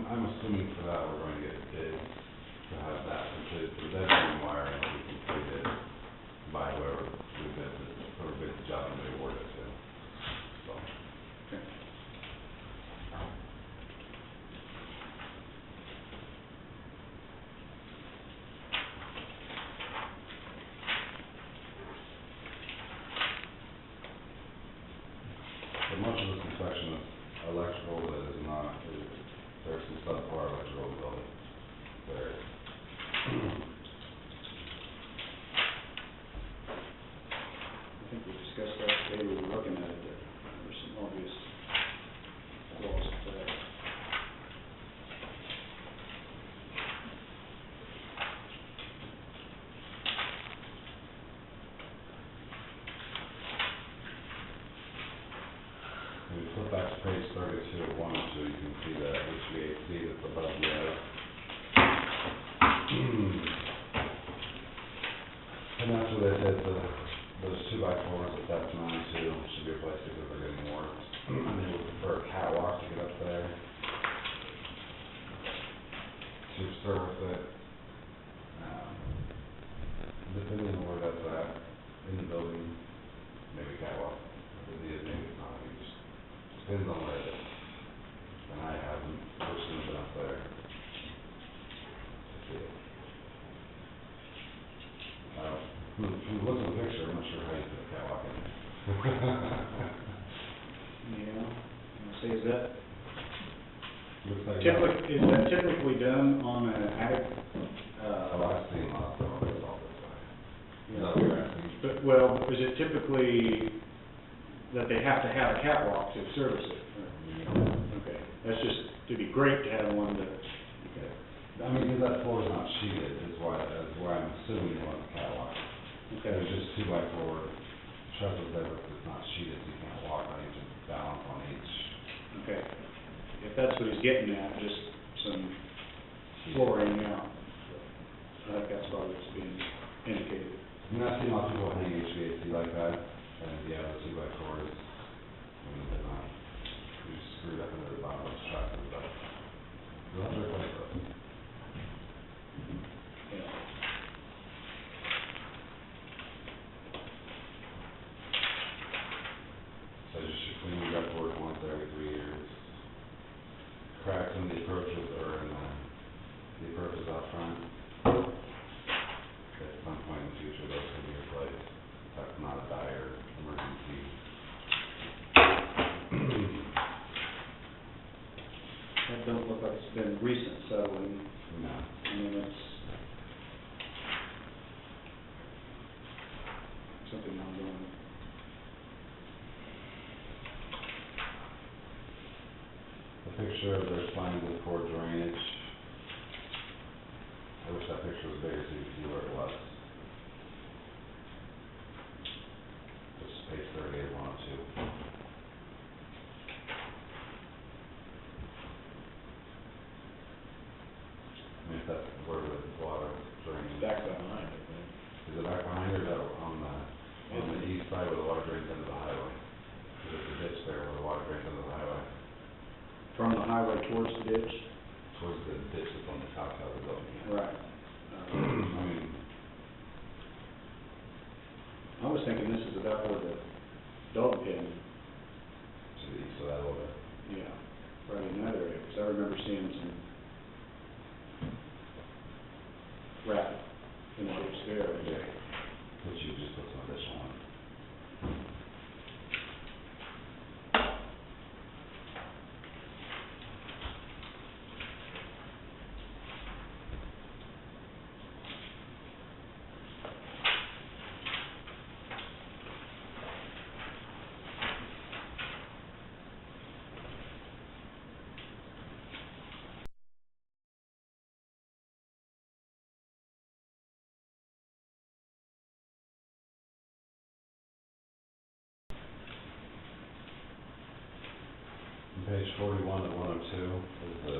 I'm assuming for that, we're going to get bids to have that completed, for the bedroom wiring will be completed by whoever bids the job and they award it to. So, Okay. but much of this inspection is electrical that is not, there's some subpar electrical in the building. There is. I think we discussed that today, we were looking at it, that there's some obvious flaws with that. When you flip back to page 32 of 1 and 2, you can see that HVAC that's above the and that's what it says, those 2x4s at depth 92 should be replaced because they're getting warped. And they would prefer a catwalk to get up there to service it. Depending on where that's at in the building, maybe catwalk. If it is, maybe it's not. It just depends on where it is. And I haven't personally been up there to see it. From the look of the picture, I'm not sure how you put a catwalk in there. Yeah, say is that, Looks like. Typically, is that typically done on an attic? Oh, I've seen lots of them, it's all this way. Is that what you're asking? But, well, is it typically that they have to have a catwalk to service it? Okay, that's just, it'd be great to have one that, Okay. I mean, because that floor is not sheeted, is why I'm assuming you want the catwalk. okay, There's just 2x4 trusses there, but it's not sheeted, so you can't walk on each and balance on each. okay. If that's what he's getting at, just some flooring out. I think that's probably what's being indicated. I mean, I've seen a lot of people hang HVAC like that, and yeah, the 2x4s, I mean, they're not, you just screwed up into the bottom of the trusses, but you'll have to replace those. Yeah. So you should clean your ductwork once every 3 years. Cracks in the approaches or in the approaches out front. At some point in the future, those can be replaced. That's not a dire emergency. That don't look like it's been recent settling. No. I mean, it's something ongoing. A picture of their signs of poor drainage. I wish that picture was bigger so you could see where it was. Just page 38, 102. I mean, if that's where the water drains. Back behind, I think. Is it back behind or is that on the east side where the water drains into the highway? There's a ditch there where the water drains into the highway. From the highway towards the ditch? Towards the ditch that's on the south side of the building. Right. I mean, I was thinking this is about where the dog pen, to the east of that a little bit. yeah, right in that area, because I remember seeing some rat in the ditch there. Yeah. Which you just put some additional on. On page 41 of 102 is the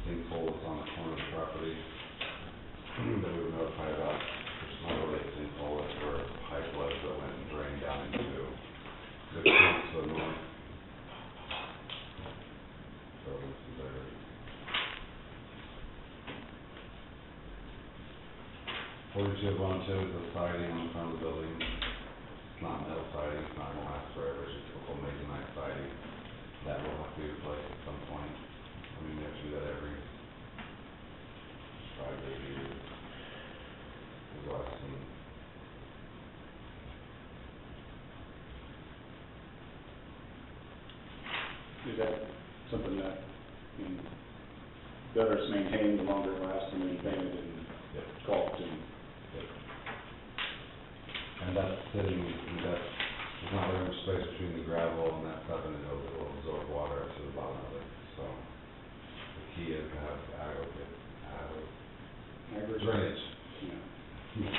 sinkhole that's on the corner of the property that we were notified about. It's not really a sinkhole, it's where a pipe was that went and drained down into the creek to the north. So this is there. 42 of 102 is the siding on the front of the building. It's not metal siding, it's not gonna last forever, it's just typical masonite siding. That will have to be replaced at some point. I mean, we have to do that every 5 to 8 years. Is what I've seen. Is that something that, I mean, better it's maintained, the longer it lasts, and maintained and Yep. caulked and, Yep. And that's sitting, there's not very much space between the gravel and that stuff, and it'll absorb water up to the bottom of it, so. The key is to have adequate drainage. yeah.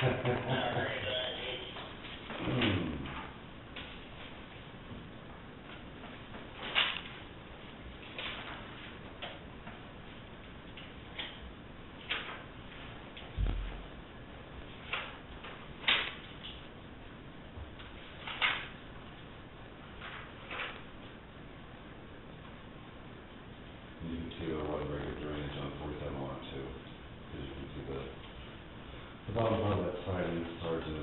You can see there wasn't very good drainage on 4701 too, because you can see the bottom part of that siding starts in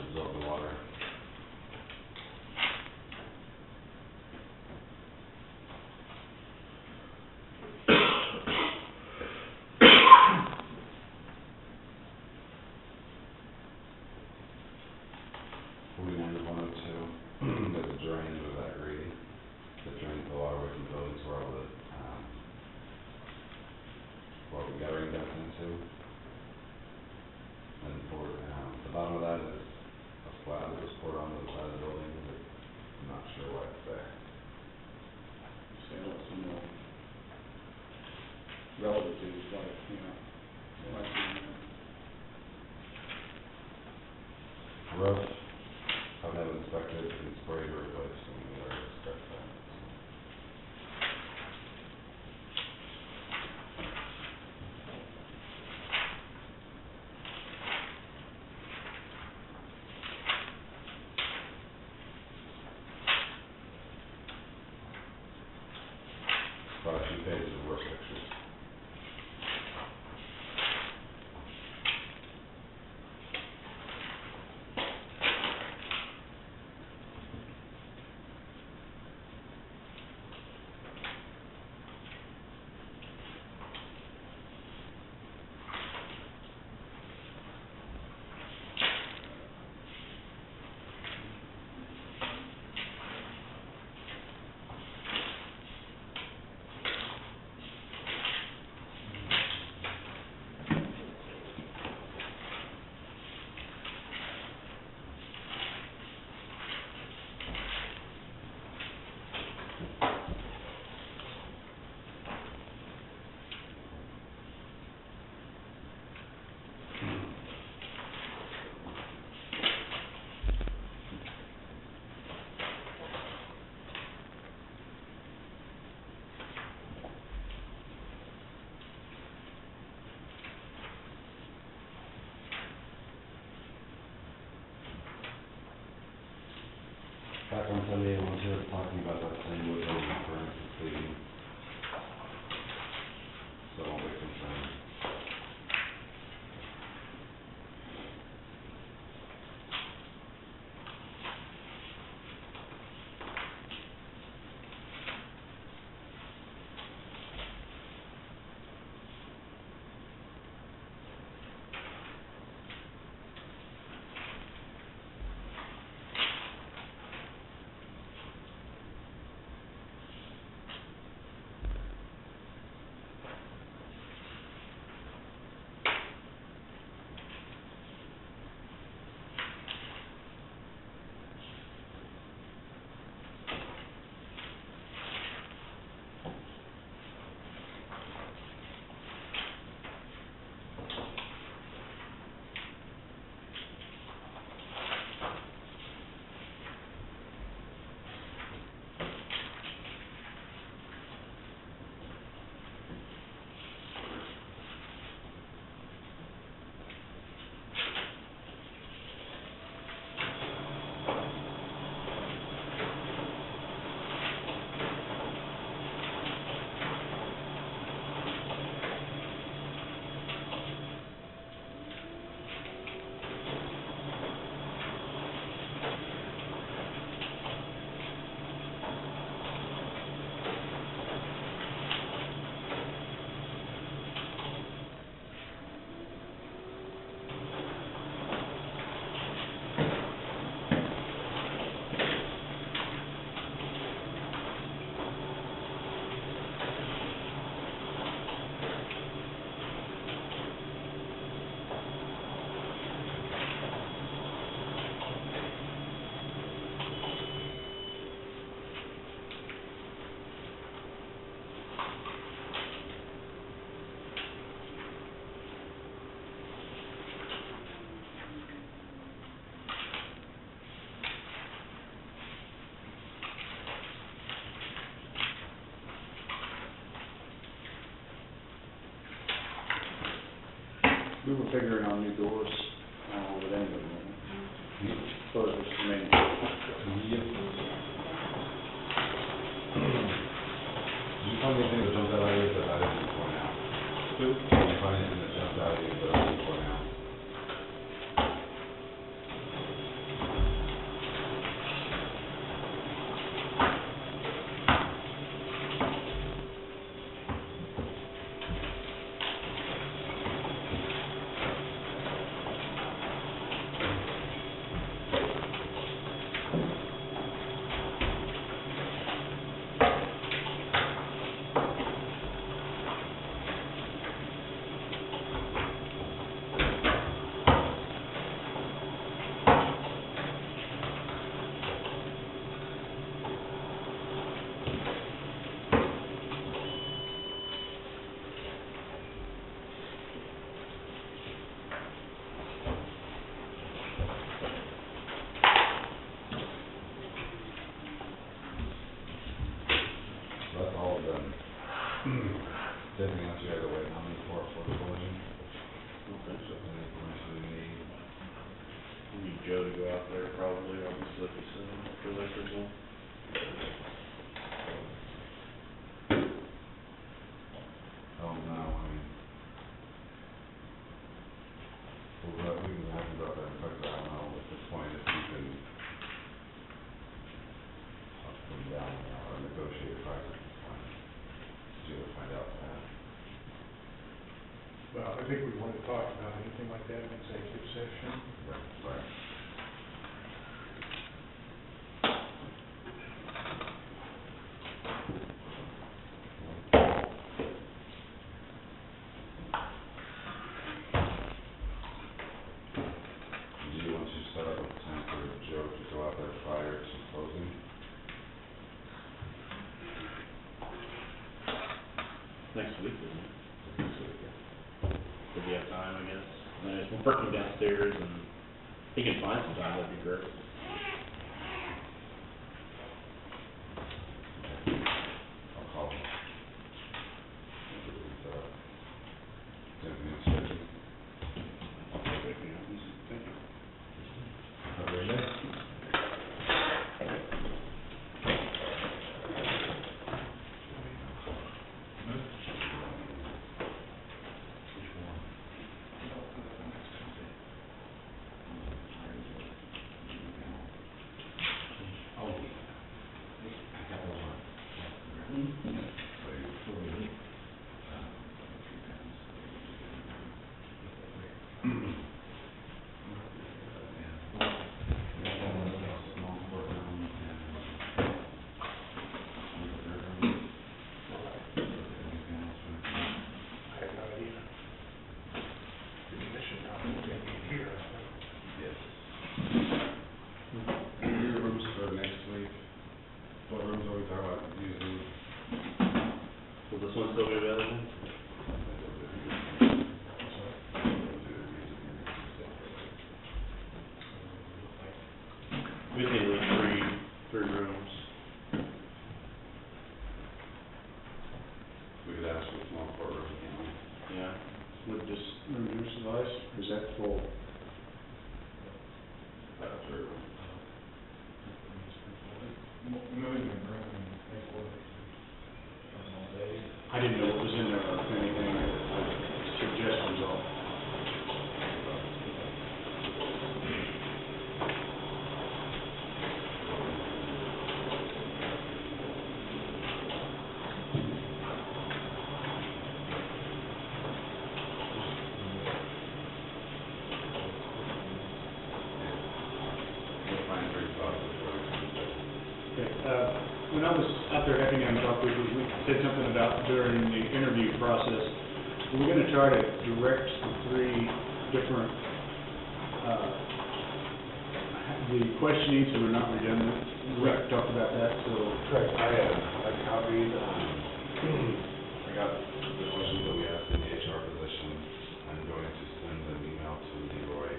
relative to, like, like, Roof, I've had inspected and sprayed or replaced, and they're expect that. About a few pages of work pictures. Back on Sunday, I was here talking about that same wood building for completing. So I'll be concerned. we were figuring on new doors, with anybody, so it's just, I mean, Yep. Did you find anything that jumped out at you that I didn't point out? Did you find anything that jumped out at you that I didn't point out? anything else you guys are waiting on me for the collision? Okay. Just any information you need? We need Joe to go out there probably, obviously, like you said, for electrical. Oh, no, I mean, we can have to go out there and fix it, I don't know at this point if you can talk them down or negotiate a price at this point. See what we find out for that. Well, I think we want to talk about anything like that in executive session. Right. Do you want to set up a time for Joe to go out there prior to closing? Next week, isn't it? If you have time, I guess. I mean, if we're working downstairs and he can find some time, that'd be great. I'll call him. Thank you. Thank you. Have a great day. I have no idea. The commission probably will be here. Yes. Your rooms for next week, what rooms are we talking about using? Will this one still be available? We can leave three rooms. We could ask for a small courtroom, can't we? Yeah. Would just room suffice, or is that full? Three rooms. I didn't know what was in there, or if anything, suggestions all. We'll find three spots before we come to. Okay, when I was out there having him talk with you, we said something about during the interview process, we're gonna try to direct the three different, the questioning so we're not redundant. We talked about that, so. Correct. I copied, I got the questions that we asked in the HR position. I'm going to send an email to Leroy.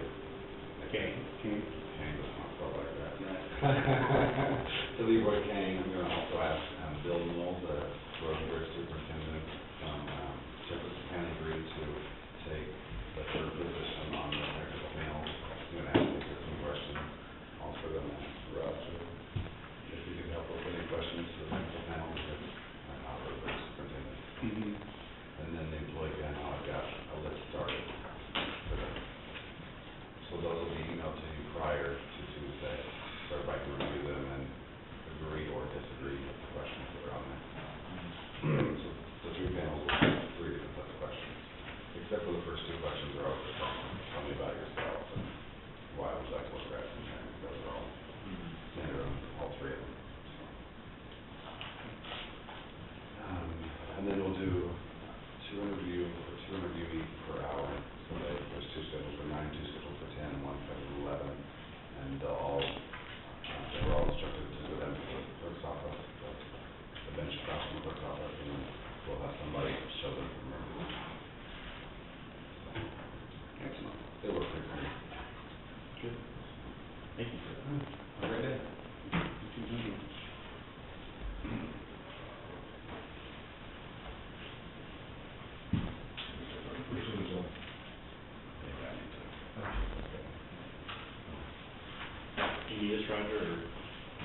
Okay. Kane does not spell like that. To Leroy Kane, I'm gonna also ask, Bill Knoll, the road and bridge superintendent from, Jefferson County, agreed to take the third position on the technical panel. I'm gonna ask him some questions, also gonna ask Roger if he can help with any questions to the technical panel, because I'm not road and bridge superintendent. Mhm. And then the employee panel, I've got a list started for them. So those will be emailed to you prior to Tuesday, so everybody can review them and agree or disagree with the questions that are on there. So the three panels will have three different sets of questions, except for the first two questions are always the same. Tell me about yourself and why would you like to work at Grafton County? Those are all standard on all three of them. And then we'll do Roger, or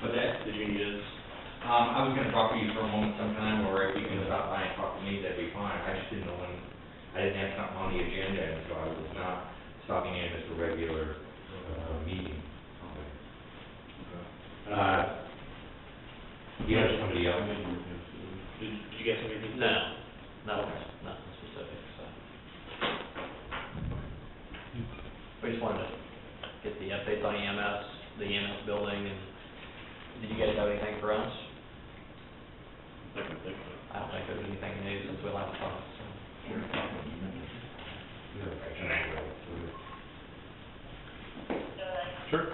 But that, did you need us? I was gonna talk to you for a moment sometime, or if you can stop by and talk to me, that'd be fine. I just didn't know when, I didn't have something on the agenda, and so I was not stopping in as a regular, meeting. You have somebody else? Did you guys have anything? No, nothing specific, so. We just wanted to get the updates on EMS, the EMS building, and did you guys have anything for us? I can think of it. I don't think there's anything new since we last talked, so. Sure.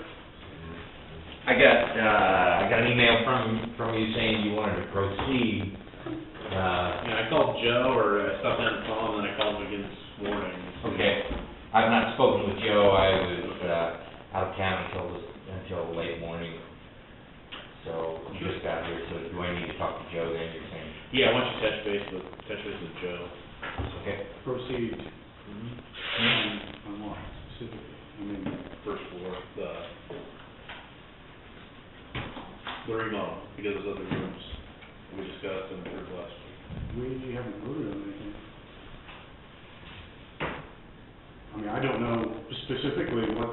I got an email from you saying you wanted to proceed, Yeah, I called Joe, or I stopped down and saw him, and then I called him again this morning. okay. I've not spoken with Joe, I was, out of town until late morning. So, just got here, so do I need to talk to Joe then, you're saying? Yeah, why don't you touch base with Joe? Okay. Proceed Mm-hmm. on what specifically? I mean, First floor, the remodel, because there's other rooms we discussed and approved last week. we haven't voted on anything. I mean, I don't know specifically what,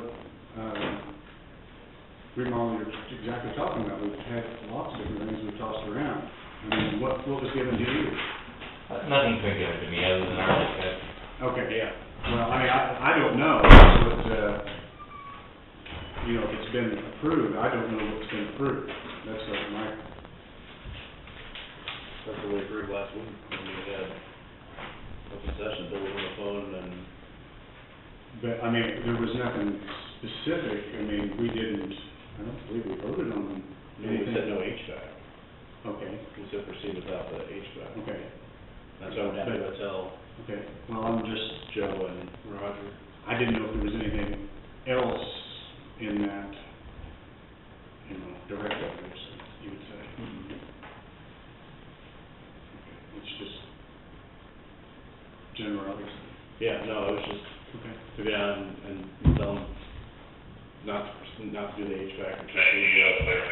remodel you're exactly talking about. We've had lots of different things we've tossed around. I mean, what was given to you? Nothing's been given to me other than our discussion. Okay, yeah. Well, I mean, I don't know what, you know, if it's been approved. I don't know what's been approved. That's what That's what we approved last week, when we had open session, Bill was on the phone, and but, I mean, there was nothing specific. I mean, I don't believe we voted on we anything. said no HVAC. Okay, We said proceed without the HVAC. okay, That's why we're down to tell okay. Well, I'm just, Joe and Roger. I didn't know if there was anything else in that, you know, directives, you would say. Okay, it's just general, Yeah, no, it was just okay. to go down and tell them not to do the HVAC, and proceed with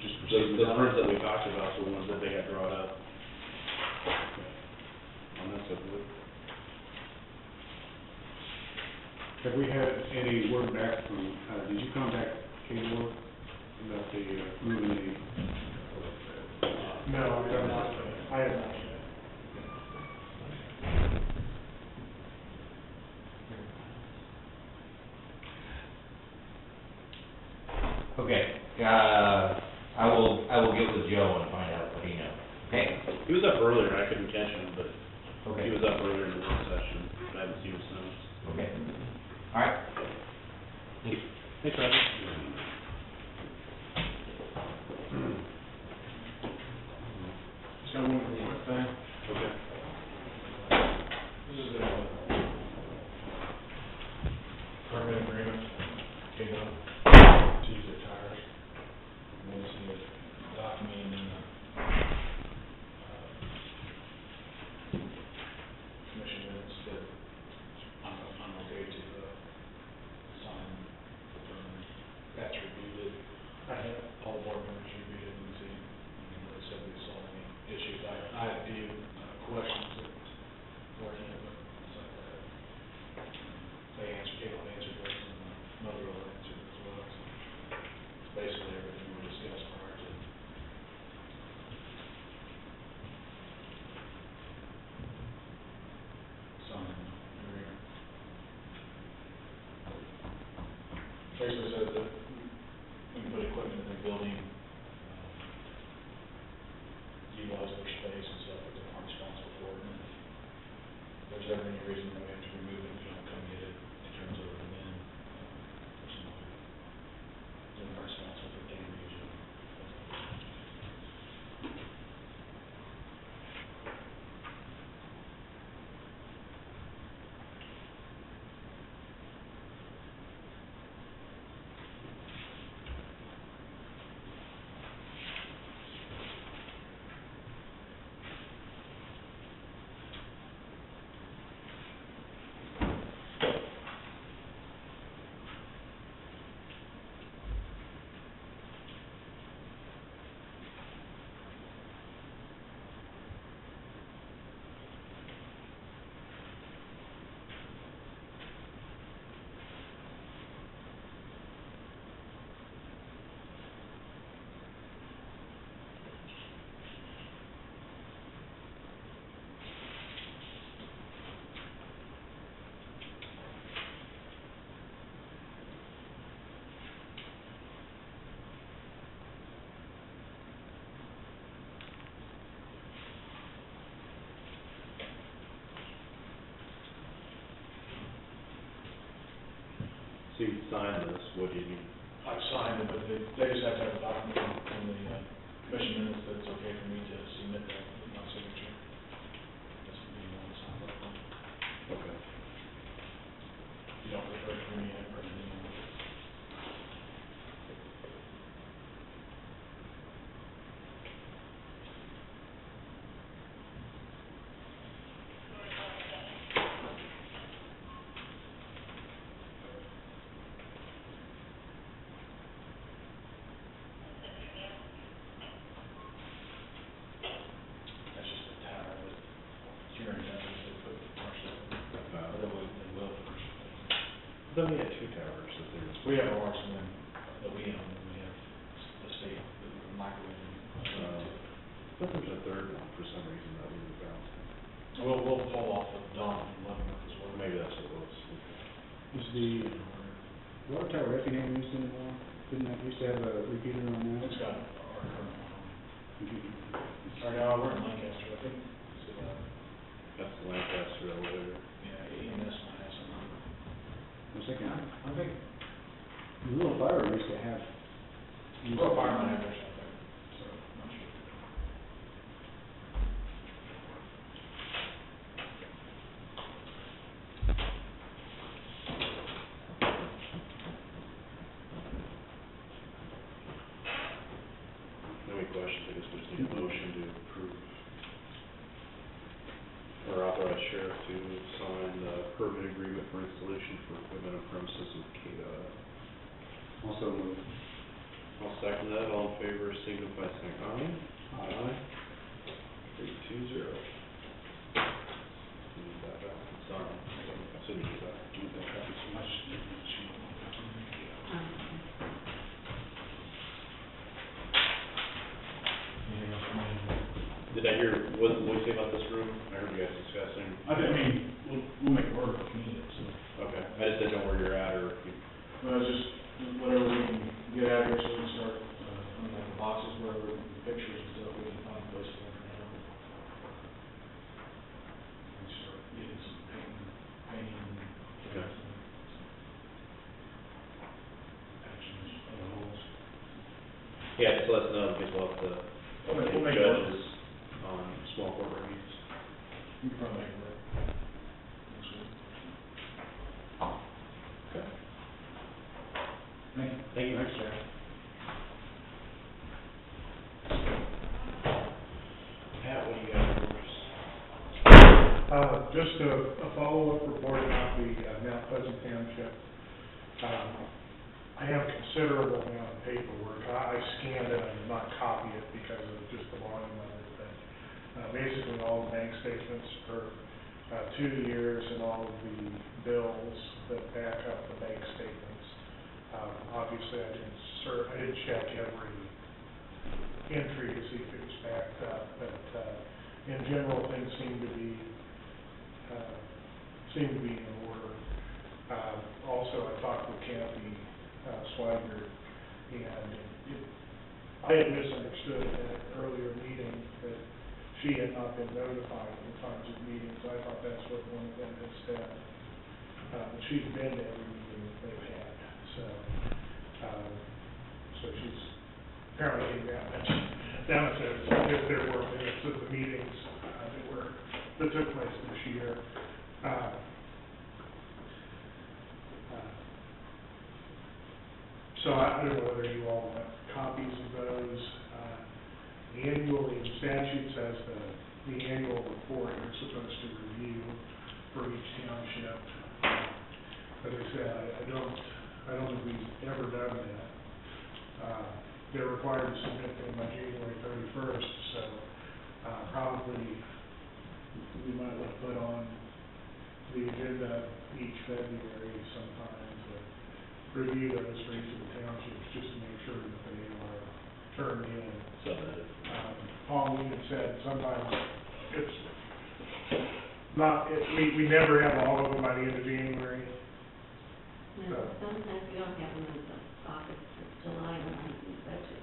Just those proceed rooms without. that we talked about, were the ones that they had brought up on that subject. Have we had any word back from, did you contact K-War about the, moving the, No, I have not, yet. Okay, I will get with Joe and find out what he knows, okay? He was up earlier, I couldn't catch him, but Okay. he was up earlier in the work session, I haven't seen him since. Okay. All right. Thanks, Roger. So one quick thing. Okay. This is a permit agreement, came up, to use their tires. And this is documenting, commission minutes that I'm okay to, sign. That's reviewed it. I had all the board members reviewed it and see, they said we saw any issues. I had a few, questions that were in it, but so, they answered those, and Motorola answered as well, so it's basically everything we discussed prior to. Signing the agreement. Basically says that we can put equipment in the building, utilize their space and stuff, but they're not responsible for it. And if there's ever any reason that we have to remove it, we don't come get it in terms of an in, they're not responsible for damage or. you sign this, what do you need? I've signed it, but they just have to have a document from the commission minutes that it's okay for me to submit that with my signature. That's what you want to sign up on. Okay. You don't prefer for me to print it in. That's just a tower that Sierra Nevada, they put partially, or they will first. Then we had two towers that they were. We have ours and then that we own, and we have the state, the microwave. But there's a third one for some reason that we were bouncing. We'll pull off the Dawn and Leavenworth as well. Maybe that's what it was. Is the Water tower Effingham used anymore? Didn't that used to have a repeater on that? It's got our current one. Or no, we're in Lancaster, I think. It's, That's the Lancaster elevator. yeah, EMS might have some number. I was thinking, I think the Little Fire used to have. Well, fireman have theirs out there, so I'm not sure. Any questions, I guess we just need a motion to approve or authorize sheriff to sign the permit agreement for installation for equipment on premises with KDOT. Also moved. I'll second that, all in favor, signify by saying aye. Aye. 3-2-0. Need that back, sign, signature back. Need that copy, Did I hear, what did you say about this room? I heard you guys discussing. We'll make it work if we need it, so. Okay, I just didn't know where you're at, or if you, Well, it's just whatever we can get out here so we can start, like the boxes, wherever, the pictures and stuff, we can find a place for them now. And start getting some painting. Okay. Patches, other holes. yeah, just let us know, because we'll have to We'll make it work. judges on small corporate needs. We can probably make it work. Next week. Okay. Thank you. Thank you. Thanks, Jack. Pat, what do you got for us? Just a follow-up report about the Mount Pleasant Township. I have considerable amount of paperwork. I scanned it, I did not copy it because of just the volume of it, but basically all the bank statements for 2 years and all of the bills that back up the bank statements. Obviously, I didn't check every entry to see if it was backed up, but in general, things seem to be in order. Also, I talked with Kathy Swiger, and I had misunderstood in an earlier meeting that she had not been notified of the times of meetings. I thought that's what one of them had said. She's been to every meeting that they've had, so she's apparently getting downstairs. There were minutes of the meetings that took place this year. So I don't know whether you all want copies of those. Annually, the statute says the annual report you're supposed to review for each township. As I said, I don't think we've ever done that. They're required to submit them by January 31st, so probably we might want to put on the agenda each February sometime to review those for each of the townships, just to make sure that they are turned in. Submitted. Paul even said sometimes it's not, we never have all of them by the end of January. No, sometimes we don't have them in the office for July when I do budget.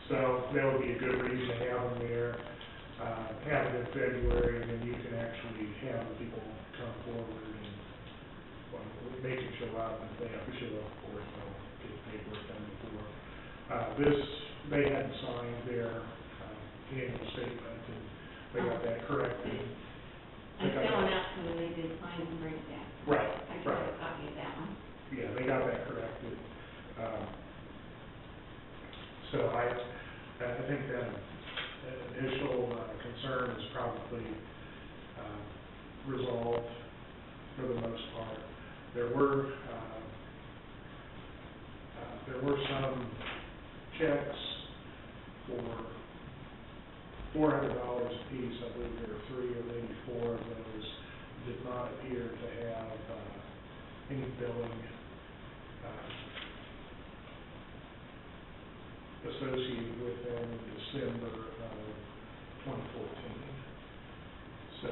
So that would be a good reason to have them there, have it in February, and then you can actually have the people come forward and well, make it show up, and if they have to show up for it, they'll get the paperwork done before. They hadn't signed their, annual statement, and they got that corrected. And filling out some of they did sign and bring it back. Right, I can have right. a copy of that one. Yeah, they got that corrected. So I think that initial concern is probably resolved for the most part. There were some checks for $400 a piece. I believe there were 3 or maybe 4 of those did not appear to have any billing associated with them in December of 2014. So,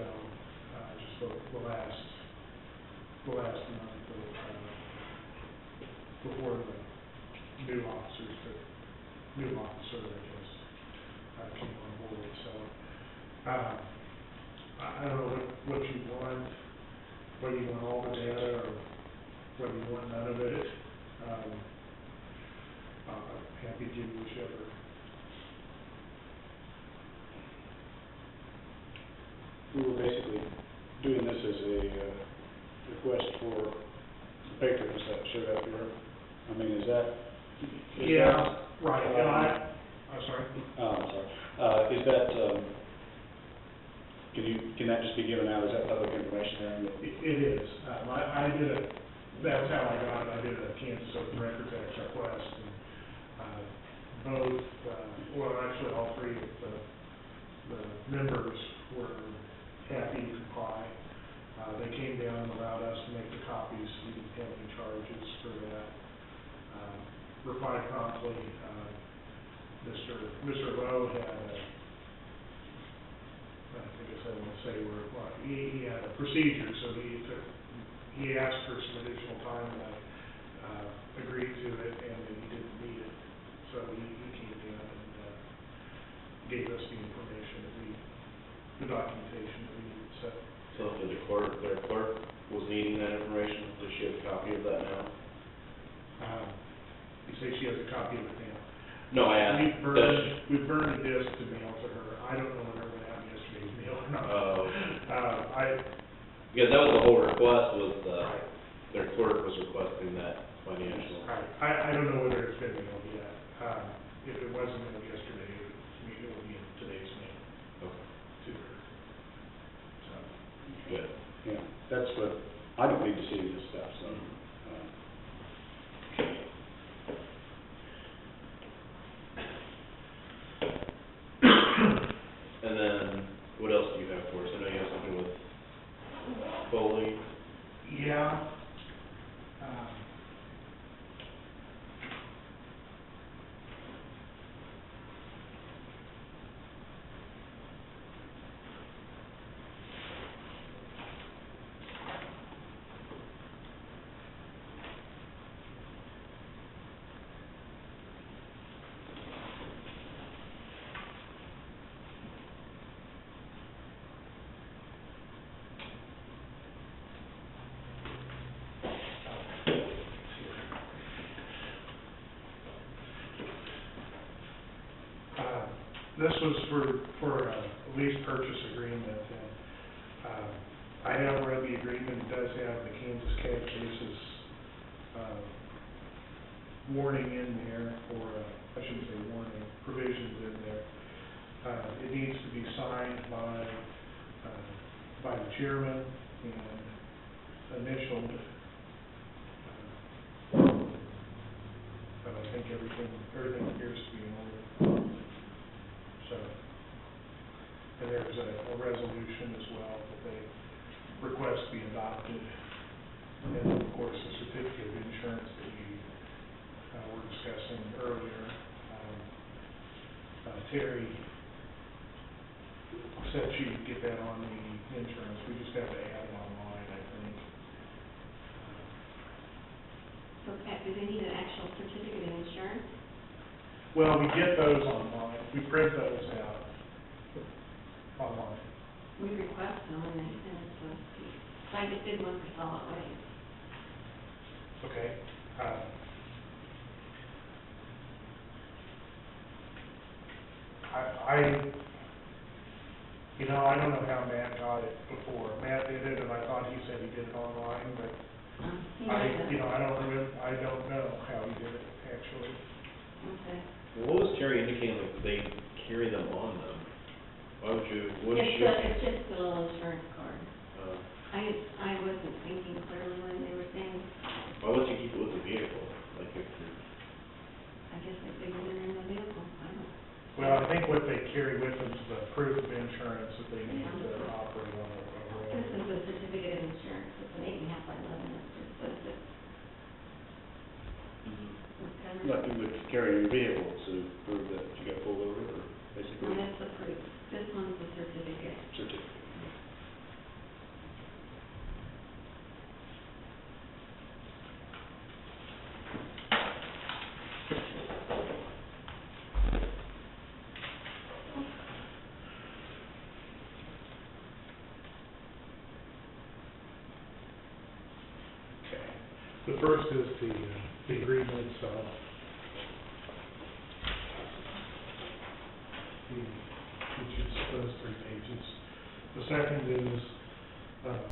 just the last month of, before the new officer, I guess, came on board. So, I don't know what you want, whether you want all the data or whether you want none of it. I'm happy to give you whichever. We were basically doing this as a request for the patrons that showed up here. I mean, is that? Yeah, right, and I'm sorry. I'm sorry. Is that, can that just be given out, is that public information there? It is. I did a, that's how I got it. I did a Kansas Open Records Act request, and both, well, actually all 3 of the members were happy to comply. They came down and allowed us to make the copies. We didn't have any charges for that. Replied promptly. Mr. Lowe had I guess I want to say he had a procedure, so he asked for some additional time, and I agreed to it, and then he didn't need it. So he came down and gave us the information the documentation that we needed. So if their clerk was needing that information, does she have a copy of that now? You say she has a copy of it now? No, I asked. We burned a disc to mail to her. I don't know whether it happened yesterday's mail or not. Oh. Because that was the whole request, was their clerk was requesting that financial. I don't know whether it's been mailed yet. If it wasn't mailed yesterday, it will be in today's mail. Okay. To her. So. Good. Yeah, that's what, I don't need to see this stuff, so. And then, what else do you have for us? I know you have something with Foley. Yeah. This was for a lease purchase agreement, and I have read the agreement. It does have the Kansas CAD cases warning in there, or I shouldn't say warning, provisions in there. It needs to be signed by the chairman and initialed. But I think everything appears to be in order. So, and there's a resolution as well that they request be adopted. And then, of course, the certificate of insurance that we were discussing earlier. Terry said she would get that on the insurance. We just have to add it online, I think. So, do they need an actual certificate of insurance? Well, we get those online. We print those out online. We request them and they send it to us. So I just did one for solid waste. Okay. You know, I don't know how Matt got it before. Matt did it, and I thought he said he did it online, but He might have. I don't know how he did it, actually. Okay. What was Terry indicating, like, they carry them on them? Why would you, what is It's your? it's just a little insurance card. uh, I wasn't thinking clearly when they were saying, Why would you keep it with the vehicle? Like, if you're, I guess they figured they're in the vehicle, I don't. Well, I think what they carry with them is the proof of insurance that they need to operate on the road. This is a certificate of insurance, it's an 8.5 by 11, it's just says that it's covered. Like you would carry your vehicle to prove that you got pulled over, or basically And that's the proof, this one's the certificate. certificate. The first is the agreement itself. Which is those 3 pages. The second is,